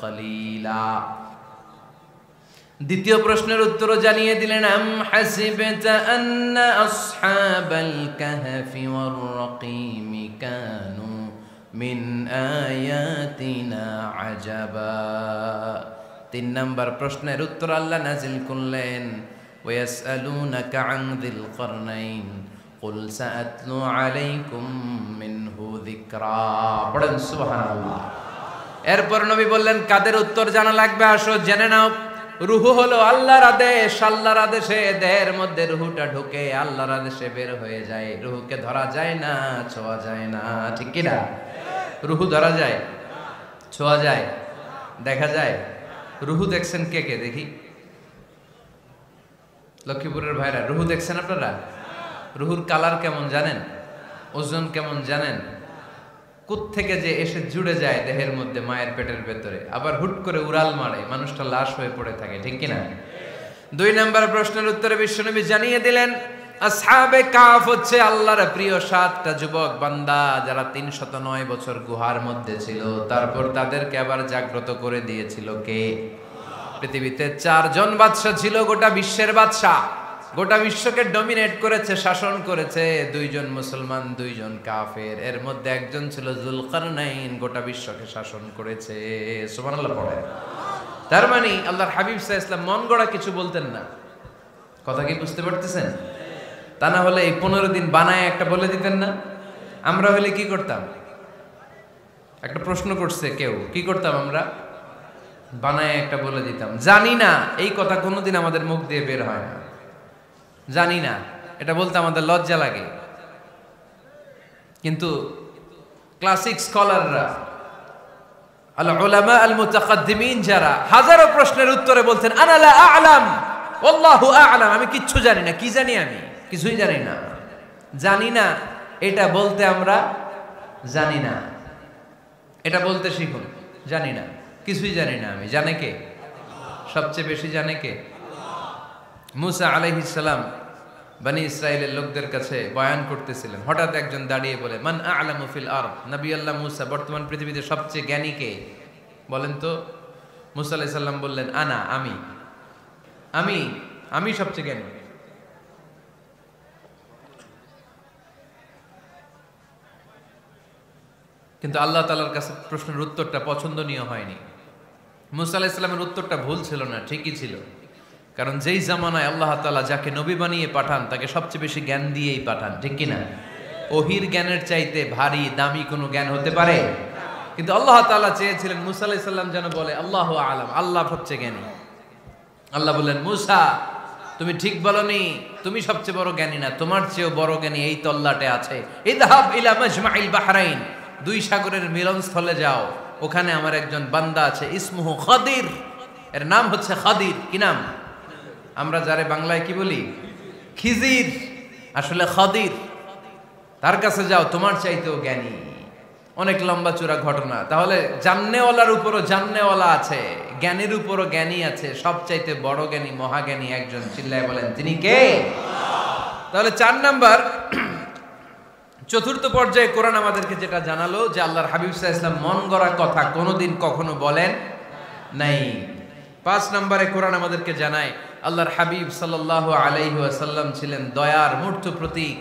কালিলা। দ্বিতীয় প্রশ্নের উত্তরও জানিয়ে দিলেন, আম হাসিবতা আন্না আসহাবাল কাহফি ওয়ার রাকিম কানু মিন আয়াতিনা আজাবা। 3 নম্বর প্রশ্নের উত্তর আল্লাহ নাজিল করলেন, ওয়াসআলুনাকা আন যিল করনাইন কুল সাআতলু আলাইকুম মিনহু যিকরা। পড়েন সুবহানাল্লাহ। এরপর নবী বললেন, কাদের উত্তর জানা লাগবে, আসো জেনে নাও। রুহু হলো আল্লাহর আদেশ, আল্লাহর আদেশে দেহের মধ্যে রুহুটা ঢুকে আল্লাহর আদেশে বের হয়ে যায়। রুহুকে ধরা যায় না, ছোঁয়া যায় না, ঠিক কি না? রুহু ধরা যায়, ছোঁয়া যায়, দেখা যায়? রুহু দেখছেন কে কে দেখি? লক্ষ্মীপুরের ভাইরা রুহু দেখছেন আপনারা? রুহুর কালার কেমন জানেন? ওজন কেমন জানেন? কোত্থেকে যে এসে জুড়ে যায় দেহের মধ্যে, মায়ের পেটের ভেতরে, আবার হুট করে উড়াল মারে, মানুষটা লাশ হয়ে পড়ে থাকে, ঠিক কিনা? 2 নম্বর প্রশ্নের উত্তরে বিশ্বনবী জানিয়ে দিলেন, আসহাবে কাহফ হচ্ছে আল্লাহর প্রিয় 7টা যুবক বান্দা, যারা 309 বছর গুহার মধ্যে ছিল। তারপর তাদেরকে আবার জাগ্রত করে দিয়েছিল কে? পৃথিবীতে 4 জন বাদশা ছিল, গোটা বিশ্বের বাদশা, গোটা বিশ্বকে ডমিনেট করেছে, শাসন করেছে। 2 জন মুসলমান, 2 জন কাফের। এর মধ্যে একজন ছিল যুলকারনাইন, গোটা বিশ্বকে শাসন করেছে। সুবহানাল্লাহ পড়ে। তার মানে আল্লাহর হাবিব সাল্লাল্লাহু আলাইহি ওয়াসাল্লাম মন গড়া কিছু বলতেন না। কথা কি বুঝতে পারতেছেন? তা না হলে এই 15 দিন বানায় একটা বলে দিতেন না? আমরা হলে কি করতাম? একটা প্রশ্ন করছে কেউ, কি করতাম আমরা? বানায় একটা বলে দিতাম। জানি না, এই কথা কোনোদিন আমাদের মুখ দিয়ে বের হয় না। জানি না, এটা বলতে আমাদের লজ্জা লাগে। কিন্তু ক্লাসিক স্কলাররা, আল উলামা আল মুতাকাদ্দিমিন, যারা হাজারো প্রশ্নের উত্তরে বলতেন, আনা লা আ'লাম ওয়াল্লাহু আ'লাম, আমি কিচ্ছু জানি না। কি জানি? আমি কিছুই জানি না। জানি না এটা বলতে আমরা জানি না, এটা বলতে শিখুন। জানি না, কিছুই জানি না আমি। জানে কে? সবচেয়ে বেশি জানে কে? মুসা আলাইহিস সালাম বনি ইসরাইলের লোকদের কাছে বয়ান করতেছিলেন। হঠাৎ একজন দাঁড়িয়ে বলে, মান আ'লামু ফিল আরদ। নবী আল্লাহ মুসা, বর্তমান পৃথিবীতে সবচেয়ে জ্ঞানী কে বলেন তো? মুসা আলাইহিস সালাম বললেন, আনা, আমি সবচেয়ে জ্ঞানী। কিন্তু আল্লাহ তাআলার কাছে প্রশ্নের উত্তরটা পছন্দনীয় হয়নি। মুসা আলাইহিস সালামের উত্তরটা ভুল ছিল না, ঠিকই ছিল। কারণ যেই জামানায় আল্লাহ তাআলা যাকে নবী বানিয়ে পাঠান, তাকে সবচেয়ে বেশি জ্ঞান দিয়েই পাঠান, ঠিক কিনা? ওহির জ্ঞানের চাইতে ভারী দামি কোনো জ্ঞান হতে পারে? কিন্তু আল্লাহ তাআলা চেয়েছিলেন মুসা আলাইহিস সালাম যেন বলে আল্লাহু আ'লাম, আল্লাহ সবচেয়ে জ্ঞানী। আল্লাহ বললেন, মুসা তুমি ঠিক বলনি, তুমি সবচেয়ে বড় জ্ঞানী না, তোমার চেয়েও বড় জ্ঞানী এই তল্লাটে আছে। ইযহাব ইলা মাজমাইল বাহরাইন, 2 সাগরের মিলনস্থলে যাও, ওখানে আমার একজন বান্দা আছে, ইসমুহু খাদির, এর নাম হচ্ছে খাদির। কি নাম? আমরা যারে বাংলায় কি বলি? খিজির, আসলে খাদির। তার কাছে যাও, তোমার চাইতেও জ্ঞানী। অনেক লম্বা চূড়া ঘটনা। তাহলে জান্নেওয়ালার উপরও জান্নেওয়ালা আছে, জ্ঞানীর উপরও জ্ঞানী আছে। সবচাইতে বড় জ্ঞানী, মহাজ্ঞানী একজন, চিল্লায় বলেন তিনি কে? তাহলে 4 নাম্বার, চতুর্থ পর্যায়ে কোরআন আমাদেরকে যেটা জানালো, যে আল্লাহর হাবিব সাল্লাল্লাহু আলাইহি ওয়াসাল্লাম মন গড়া কথা কোনোদিন কখনো বলেন নাই। 5 নম্বরে কোরআন আমাদেরকে জানায়, আল্লাহর হাবিব সাল্লাল্লাহু আলাইহি ওয়াসাল্লাম ছিলেন দয়ার মূর্ত প্রতীক,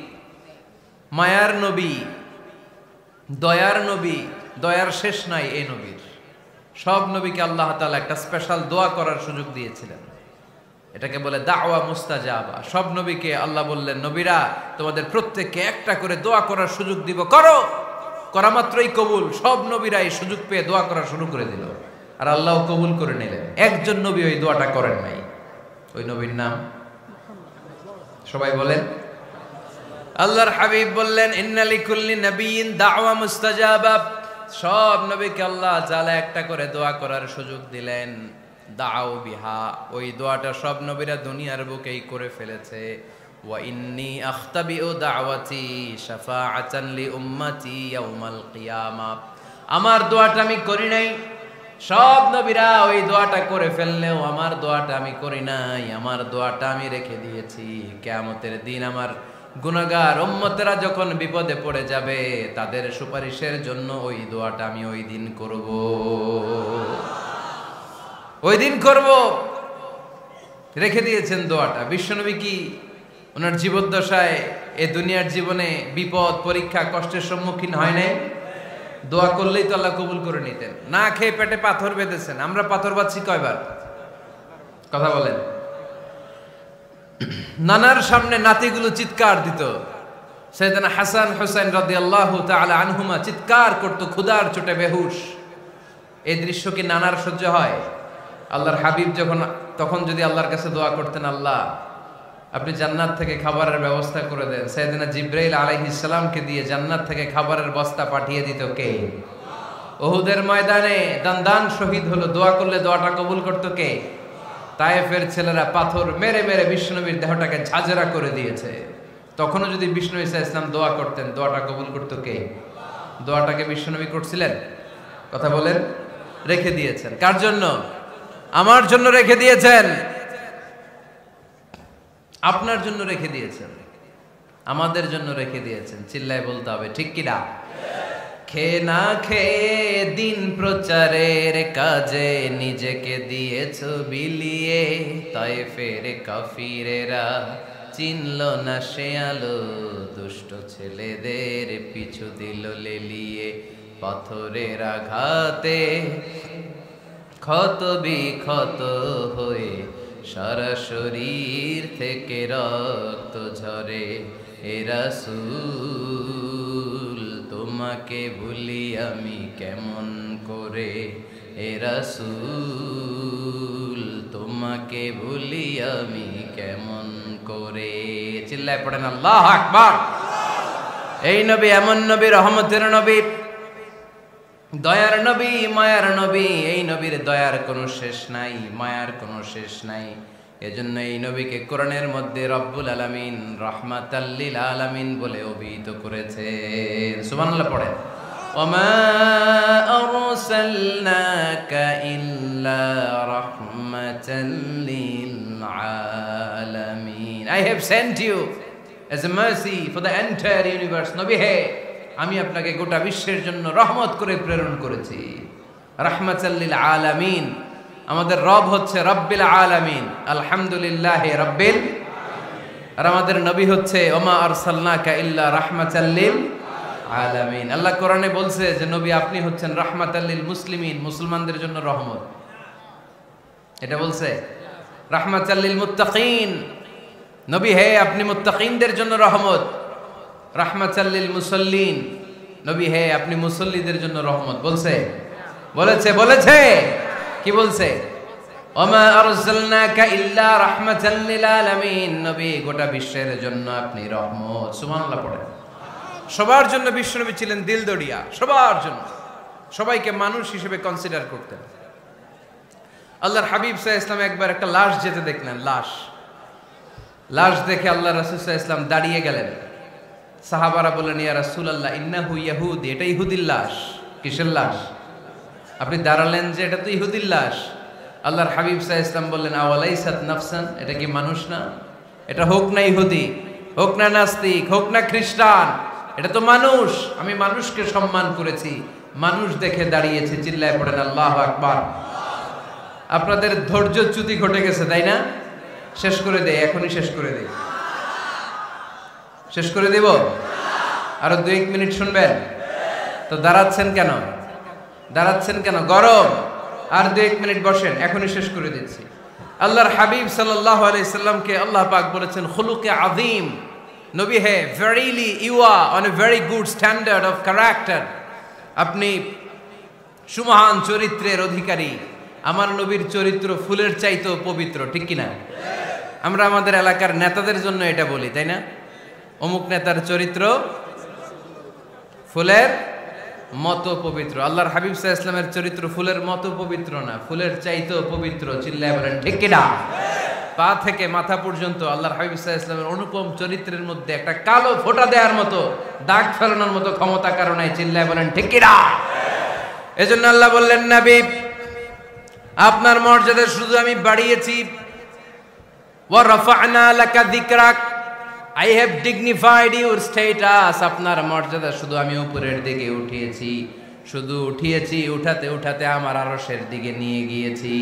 মায়ার নবী, দয়ার নবী। দয়ার শেষ নাই এই নবীর। সব নবীকে আল্লাহ তাআলা একটা স্পেশাল দোয়া করার সুযোগ দিয়েছিলেন, এটাকে বলে দাওয়া মুস্তাজাবা। সব নবীকে আল্লাহ বললেন, নবীরা তোমাদের প্রত্যেককে একটা করে দোয়া করার সুযোগ দিব, করো। করা মাত্রই কবুল। সব নবীরা এই সুযোগ পেয়ে দোয়া করা শুরু করে দিল, আর আল্লাহ কবুল করে নিলেন। একজন নবী ওই দোয়াটা করেন নাই। ওই নবীর নাম সবাই বলেন। আল্লাহর হাবিব বললেন, ইন্না লিকুল্লি নাবিয়্যিন দাওয়া মুস্তাজাবা। সব নবীকে আল্লাহ তাআলা একটা করে দোয়া করার সুযোগ দিলেন। দাও বিহা, ওই দোয়াটা সব নবীরা দুনিয়ার বুকেই করে ফেলেছে। ওয়া ইন্নী আখতাবিউ দাওয়াতি শাফাআতান লি উম্মতি ইয়াউমাল কিয়ামা। আমার দোয়াটা আমি করি নাই, সব নবীরা ওই দোয়াটা করে ফেললেও আমার দোয়াটা আমি করি নাই। আমার দোয়াটা আমি রেখে দিয়েছি, কিয়ামতের দিন আমার গুনাহগার উম্মতেরা যখন বিপদে পড়ে যাবে, তাদের সুপারিশের জন্য ওই দোয়াটা আমি ওই দিন করব, ওই দিন করব। রেখে দিয়েছেন দোয়াটা। বিশ্বনবী কি ওনার জীবদ্দশায় এ দুনিয়ার জীবনে বিপদ পরীক্ষা কষ্টের সম্মুখীন হয় নাই? দোয়া করলেই তো আল্লাহ কবুল করে নিতেন। না খেয়ে পেটে পাথর বেঁধেছেন, আমরা পাথর বাঁধছি কয়বার? কথা বলেন। নানার সামনে নাতিগুলো চিৎকার দিত, সাইয়েদনা হাসান হুসাইন রাদিয়াল্লাহু তাআলা আনহুমা চিৎকার করতো ক্ষুধার চোটে বেহুশ। এই দৃশ্য কি নানার সহ্য হয়? আল্লাহর হাবিব তখন যদি আল্লাহর কাছে দোয়া করতেন, আল্লাহ আপনি জান্নাত থেকে খাবারের ব্যবস্থা করে দেন, সাইয়েদনা জিবরাইল আলাইহিস সালামকে দিয়ে জান্নাত থেকে খাবারের বস্তা পাঠিয়ে দিত কে? উহুদের ময়দানে দান শহীদ হলো, দোয়া করলে দোয়াটা কবুল করতো কে? তায়েফের ছেলেরা পাথর মেরে মেরে বিষ্ণুনবীর দেহটাকে ঝাঁঝরা করে দিয়েছে। তখনও যদি বিষ্ণু ঈসা ইসলাম দোয়া করতেন, দোয়াটা কবুল করতো কে? দোয়াটাকে বিষ্ণুনবী করছিলেন? কথা বলেন। রেখে দিয়েছেন কার জন্য? আমার জন্য রেখে দিয়েছেন, আপনার জন্য রেখে দিয়েছেন, আমাদের জন্য রেখে দিয়েছেন। চিল্লায় বলতে হবে ঠিক কিনা? খেয়ে না খেয়ে দিন প্রচারের কাজে নিজেকে দিয়েছ বিলিয়ে, তায়েফের কাফিরেরা চিনল না সে আলো, দুষ্ট ছেলেদের পিছু দিল লেলিয়ে, পাথরের আঘাতে ক্ষত বিক্ষত হয়ে সারা শরীর থেকে রক্ত ঝরে। এ রাসূল তোমাকে ভুলি আমি কেমন করে, এ রাসূল তোমাকে ভুলি আমি কেমন করে। চিল্লায় পড়েন আল্লাহু আকবার। এই নবী এমন নবী, রহমতের নবী, দয়ার নবী, মায়ার নবী। এই নবীর দয়ার কোনো শেষ নাই, মায়ার কোনো শেষ নাই। এজন্য এই নবীকে কোরআনের মধ্যে রব্বুল আলামিন রাহমাতাল লিল আলামিন বলে অভিহিত করেছেন। সুবহানাল্লাহ পড়েন। ওমা আরসালনাকা ইল্লা রাহমাতাল লিল আলামিন। I have sent you as a mercy for the entire universe. নবী হে, আমি আপনাকে গোটা বিশ্বের জন্য রহমত করে প্রেরণ করেছি। রাহমাতাল লিল আলামিন। আমাদের রব হচ্ছে রব্বিল আলামিন, আলহামদুলিল্লাহি রাব্বিল। আর আমাদের নবী হচ্ছে ওমা আরসালনাকা ইল্লা রাহমাতাল লিল আলামিন। আল্লাহ কোরআনে বলছে যে নবী আপনি হচ্ছেন রাহমাতাল লিল মুসলিমিন, মুসলমানদের জন্য রহমত। এটা বলছে রাহমাতাল লিল মুত্তাকিন। নবী হে, আপনি মুত্তাকিনদের জন্য রহমত। রাহমাতাল লিল মুসাল্লিন। নবী হে, আপনি মুসল্লিদের জন্য রহমত। বলছে? বলেছে। কি বলছে? ওমা আরসালনাকা ইল্লা রাহমাতাল লিল আলামিন। নবী, গোটা বিশ্বের জন্য আপনি রহমত। সুবহানাল্লাহ পড়েন। সবার জন্য বিশ্বনবী ছিলেন দিলদরিয়া, সবার জন্য, সবাইকে মানুষ হিসেবে কনসিডার করতেন। আল্লাহর হাবিব সাল্লাল্লাহু আলাইহি ওয়াসাল্লাম একবার একটা লাশ যেতে দেখলেন। লাশ দেখে আল্লাহ রাসূল সাল্লাল্লাহু আলাইহি ওয়াসাল্লাম দাঁড়িয়ে গেলেন। সাহাবারা বললেন, ইয়া রাসূলুল্লাহ ইন্নাহু ইয়াহুদি। এটা ইহুদির লাশ। কিসের লাশ? আপনি দাঁড়ালেন যে এটা তো ইহুদির লাশ। আল্লাহর হাবিব সাল্লাল্লাহু আলাইহি ওয়াসাল্লাম বললেন, আওয়ালাইসাত নাফসান। এটা কি মানুষ না? এটা হোক না ইহুদি, হোক না নাস্তিক, হোক না খ্রিস্টান, এটা তো মানুষ। আমি মানুষকে সম্মান করেছি, মানুষ দেখে দাঁড়িয়েছি। চিল্লায় পড়েন আল্লাহু আকবার। আপনাদের ধৈর্যচ্যুতি ঘটে গেছে, তাই না? শেষ করে দেই, এখনই শেষ করে দেই। শেষ করে দেব? আরো 2-1 মিনিট শুনবেন তো? দাঁড়াচ্ছেন কেন? গরম। আর 2-1 মিনিট বসেন, এখনই শেষ করে দিচ্ছি। আল্লাহর হাবিব সাল্লাল্লাহু আলাইহি সাল্লামকে আল্লাহ পাক বলেছেন খুলুকে আযীম। নবী হে, verily you are on a very good standard of character. আপনি সুমহান চরিত্রের অধিকারী। আমার নবীর চরিত্র ফুলের চাইতেও পবিত্র, ঠিক কিনা? আমরা আমাদের এলাকার নেতাদের জন্য এটা বলি, তাই না? অমুক নেতার চরিত্র ফুলের মতো পবিত্র। আল্লাহর হাবিব সাল্লাল্লাহু আলাইহি ওয়াসাল্লামের চরিত্র ফুলের মতো পবিত্র না, ফুলের চাইতেও পবিত্র। চিল্লায় বলেন ঠিক কিনা? পা থেকে মাথা পর্যন্ত আল্লাহর হাবিব সাল্লাল্লাহু আলাইহি ওয়াসাল্লামের অনুপম চরিত্রের মধ্যে একটা কালো ফোঁটা দেওয়ার মতো, দাগ ফেলানোর মতো ক্ষমতা কারো নাই। চিল্লায় বলেন ঠিক কিনা? এজন্য আল্লাহ বললেন, নবী আপনার মর্যাদা শুধু আমি বাড়িয়েছি। ওয়া রাফা'না লাকা যিকরাক। I have dignified your status. আপনার মর্যাদা শুধু আমি উপরের দিকে উঠিয়েছি, উঠাতে উঠাতে আমার আরশের দিকে নিয়ে গিয়েছি।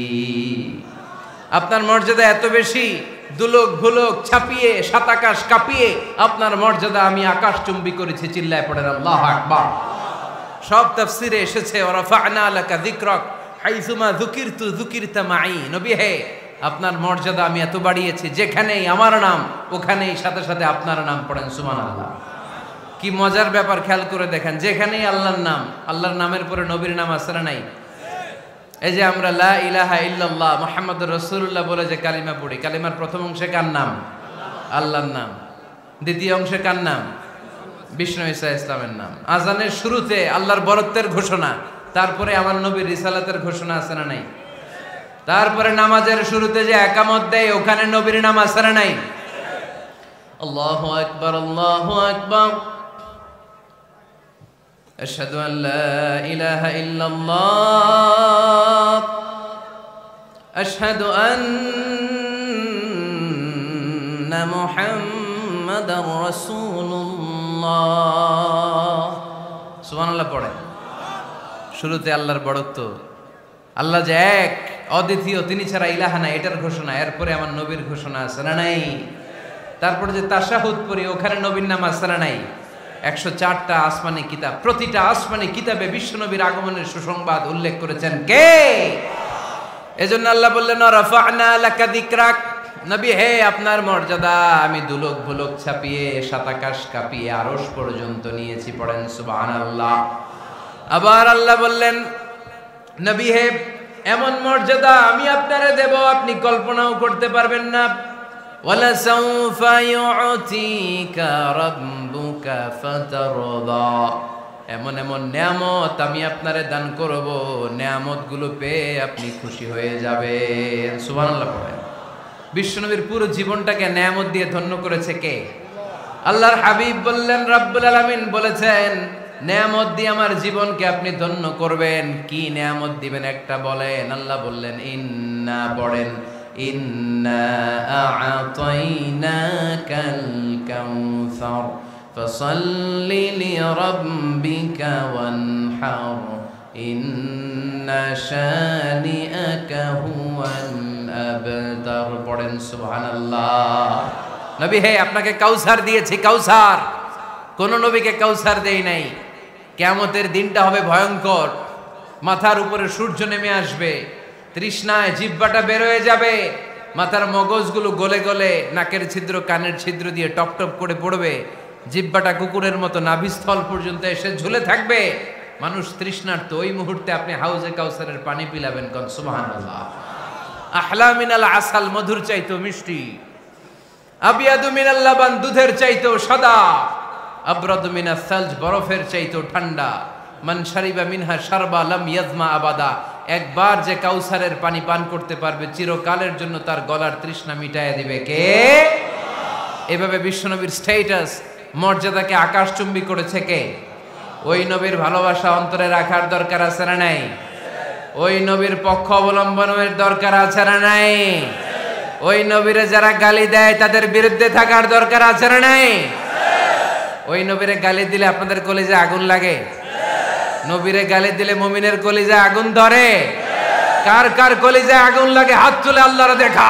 আপনার মর্যাদা এত বেশি, দুলোক ভুলোক ছাপিয়ে সাত আকাশ কাঁপিয়ে আপনার মর্যাদা আমি আকাশচুম্বী করেছি। চিল্লায় পড়েন আল্লাহু আকবার। সব তাফসিরে এসেছে ওয়ারাফা'না লাকা যিকরাক হাইসুমা যুকিরতু যুকিরতা মাই। নবী হে, আপনার মর্যাদা আমি এত বাড়িয়েছি, যেখানেই আমার নাম ওখানেই সাথে সাথে আপনার নাম। পড়েন সুবহানাল্লাহ। কি মজার ব্যাপার, খেয়াল করে দেখেন, যেখানেই আল্লাহর নাম, আল্লাহর নামের পরে নবীর নাম আছে না নাই? এই যে আমরা লা ইলাহা ইল্লাল্লাহ মুহাম্মাদুর রাসূলুল্লাহ বলে যে কালিমা পড়ি, কালিমার প্রথম অংশে কার নাম? আল্লাহর নাম। দ্বিতীয় অংশে কার নাম? বিষ্ণু ঈসা ইসলামের নাম। আজানের শুরুতে আল্লাহর বরত্বের ঘোষণা, তারপরে আমার নবীর রিসালাতের ঘোষণা আছে না নাই? তারপরে নামাজের শুরুতে যে একামত দেয়, ওখানে নবীর নাম আছে না নাই? আল্লাহু আকবার, আল্লাহু আকবার। আশহাদু আন লা ইলাহা ইল্লাল্লাহ, আশহাদু আন্না মুহাম্মাদার রাসূলুল্লাহ। সুবহানাল্লাহ পড়েন। শুরুতে আল্লাহর বড়ত্ব, আল্লাহ যে এক অদ্বিতীয়, তিনি ছাড়া ইলাহা নাই, এটার ঘোষণা। এরপরে আমার নবীর ঘোষণা আছে না নাই? তারপরে যে তাশাহুদ পড়ি, ওখানে নবীর নাম আছে না নাই? 104টা আসমানি কিতাব, প্রতিটা আসমানি কিতাবে বিশ্বনবীর আগমনের সুসংবাদ উল্লেখ করেছেন কে? এজন্য আল্লাহ বললেন রাফা'না লাকা যিকরাক। নবী হে, আপনার মর্যাদা আমি দুলোক ভুলোক ছাপিয়ে সাত আকাশ কাঁপিয়ে আরশ পর্যন্ত নিয়েছি। পড়েন সুবহানাল্লাহ। আবার আল্লাহ বললেন নবী হে, এমন মর্যাদা আমি আপনারে দেব আপনি কল্পনাও করতে পারবেন না। ওয়ালা সাউফা ইউতিকা রাব্বুকা ফাতারদা। এমন এমন নিয়ামত আমি আপনারে দান করব, নিয়ামতগুলো পেয়ে আপনি খুশি হয়ে যাবেন। সুবহানাল্লাহ পড়েন। বিশ্বনবীর পুরো জীবনটাকে নিয়ামত দিয়ে ধন্য করেছে কে? আল্লাহর হাবিব বললেন, রব্বুল আলামিন বলেছেন নিয়ামত দিয়ে আমার জীবনকে আপনি ধন্য করবেন। কি নিয়ামত দিবেন একটা বলেন। আল্লাহ বললেন ইন্না, পড়েন ইন্না আ'তাইনাকাল কাউসার ফাসাল্লি লিরাব্বিকা ওয়ানহার ইন্না শানিআকা হুয়াল আবতার। পড়েন সুবহানাল্লাহ। নবী হে, আপনাকে কাউসার দিয়েছি, কাউসার। কোন নবীকে কাউসার দেই নাই। কিয়ামতের দিনটা হবে ভয়ঙ্কর, মাথার উপরে সূর্য নেমে আসবে, তৃষ্ণায় জিহ্বাটা বের হয়ে যাবে, মাথার মগজগুলো গলে গলে নাকের ছিদ্র কানের ছিদ্র দিয়ে টপ টপ করে পড়বে, জিহ্বাটা কুকুরের মতো নাভিস্থল পর্যন্ত এসে ঝুলে থাকবে। মানুষ তৃষ্ণার্ত। ওই মুহূর্তে আপনি হাউজে কাউসারের পানি পিলাবেন। কোন সুবহানাল্লাহ। আহলা মিনাল আসাল, মধুর চাইতো মিষ্টি। আবিয়াদু মিনাল লাবান, দুধের চাইতো সাদা। আবরাদু মিনাস সালজ, বরফের চাইতো ঠান্ডা। মান শারিবা মিনহা শারবা লাম ইয়াজমা আবাদা। একবার যে কাউসারের পানি পান করতে পারবে, চিরকালের জন্য তার গলার তৃষ্ণা মিটাইয়া দিবে কে? এভাবে বিশ্বনবীর স্ট্যাটাস, মর্যাদাকে আকাশচুম্বী করেছে কে? ওই নবীর ভালোবাসা অন্তরে রাখার দরকার আছে না নাই? ওই নবীর পক্ষ অবলম্বনের দরকার আছে না নাই? ওই নবীরে যারা গালি দেয় তাদের বিরুদ্ধে থাকার দরকার আছে না নাই? ওই নবীরে গালি দিলে আপনাদের কলিজায় আগুন লাগে? নবীরে গালি দিলে মুমিনের কলিজায় আগুন ধরে? কার কার কলিজায় আগুন লাগে হাত তুলে আল্লাহরে দেখা।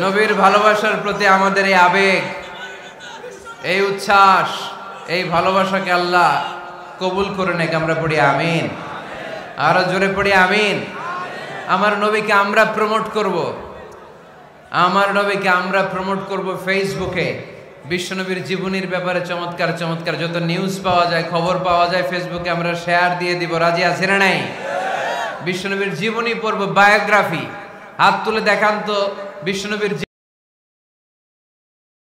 নবীর ভালোবাসার প্রতি আমাদের এই আবেগ, এই উচ্ছ্বাস, এই ভালোবাসাকে আল্লাহ কবুল করে নেক। আমরা পড়ি আমিন। আরো জোরে পড়ি আমিন। আমার নবীকে আমরা প্রমোট করব, আমার নবীকে আমরা প্রমোট করব ফেসবুকে। বিশ্বনবীর জীবনীর ব্যাপারে চমৎকার চমৎকার যত নিউজ পাওয়া যায়, খবর পাওয়া যায়, ফেসবুকে আমরা শেয়ার দিয়ে দিব। রাজি আছেন না নাই? বিশ্বনবীর জীবনী পড়ব, বায়োগ্রাফি। হাত তুলে দেখান তো বিশ্বনবীর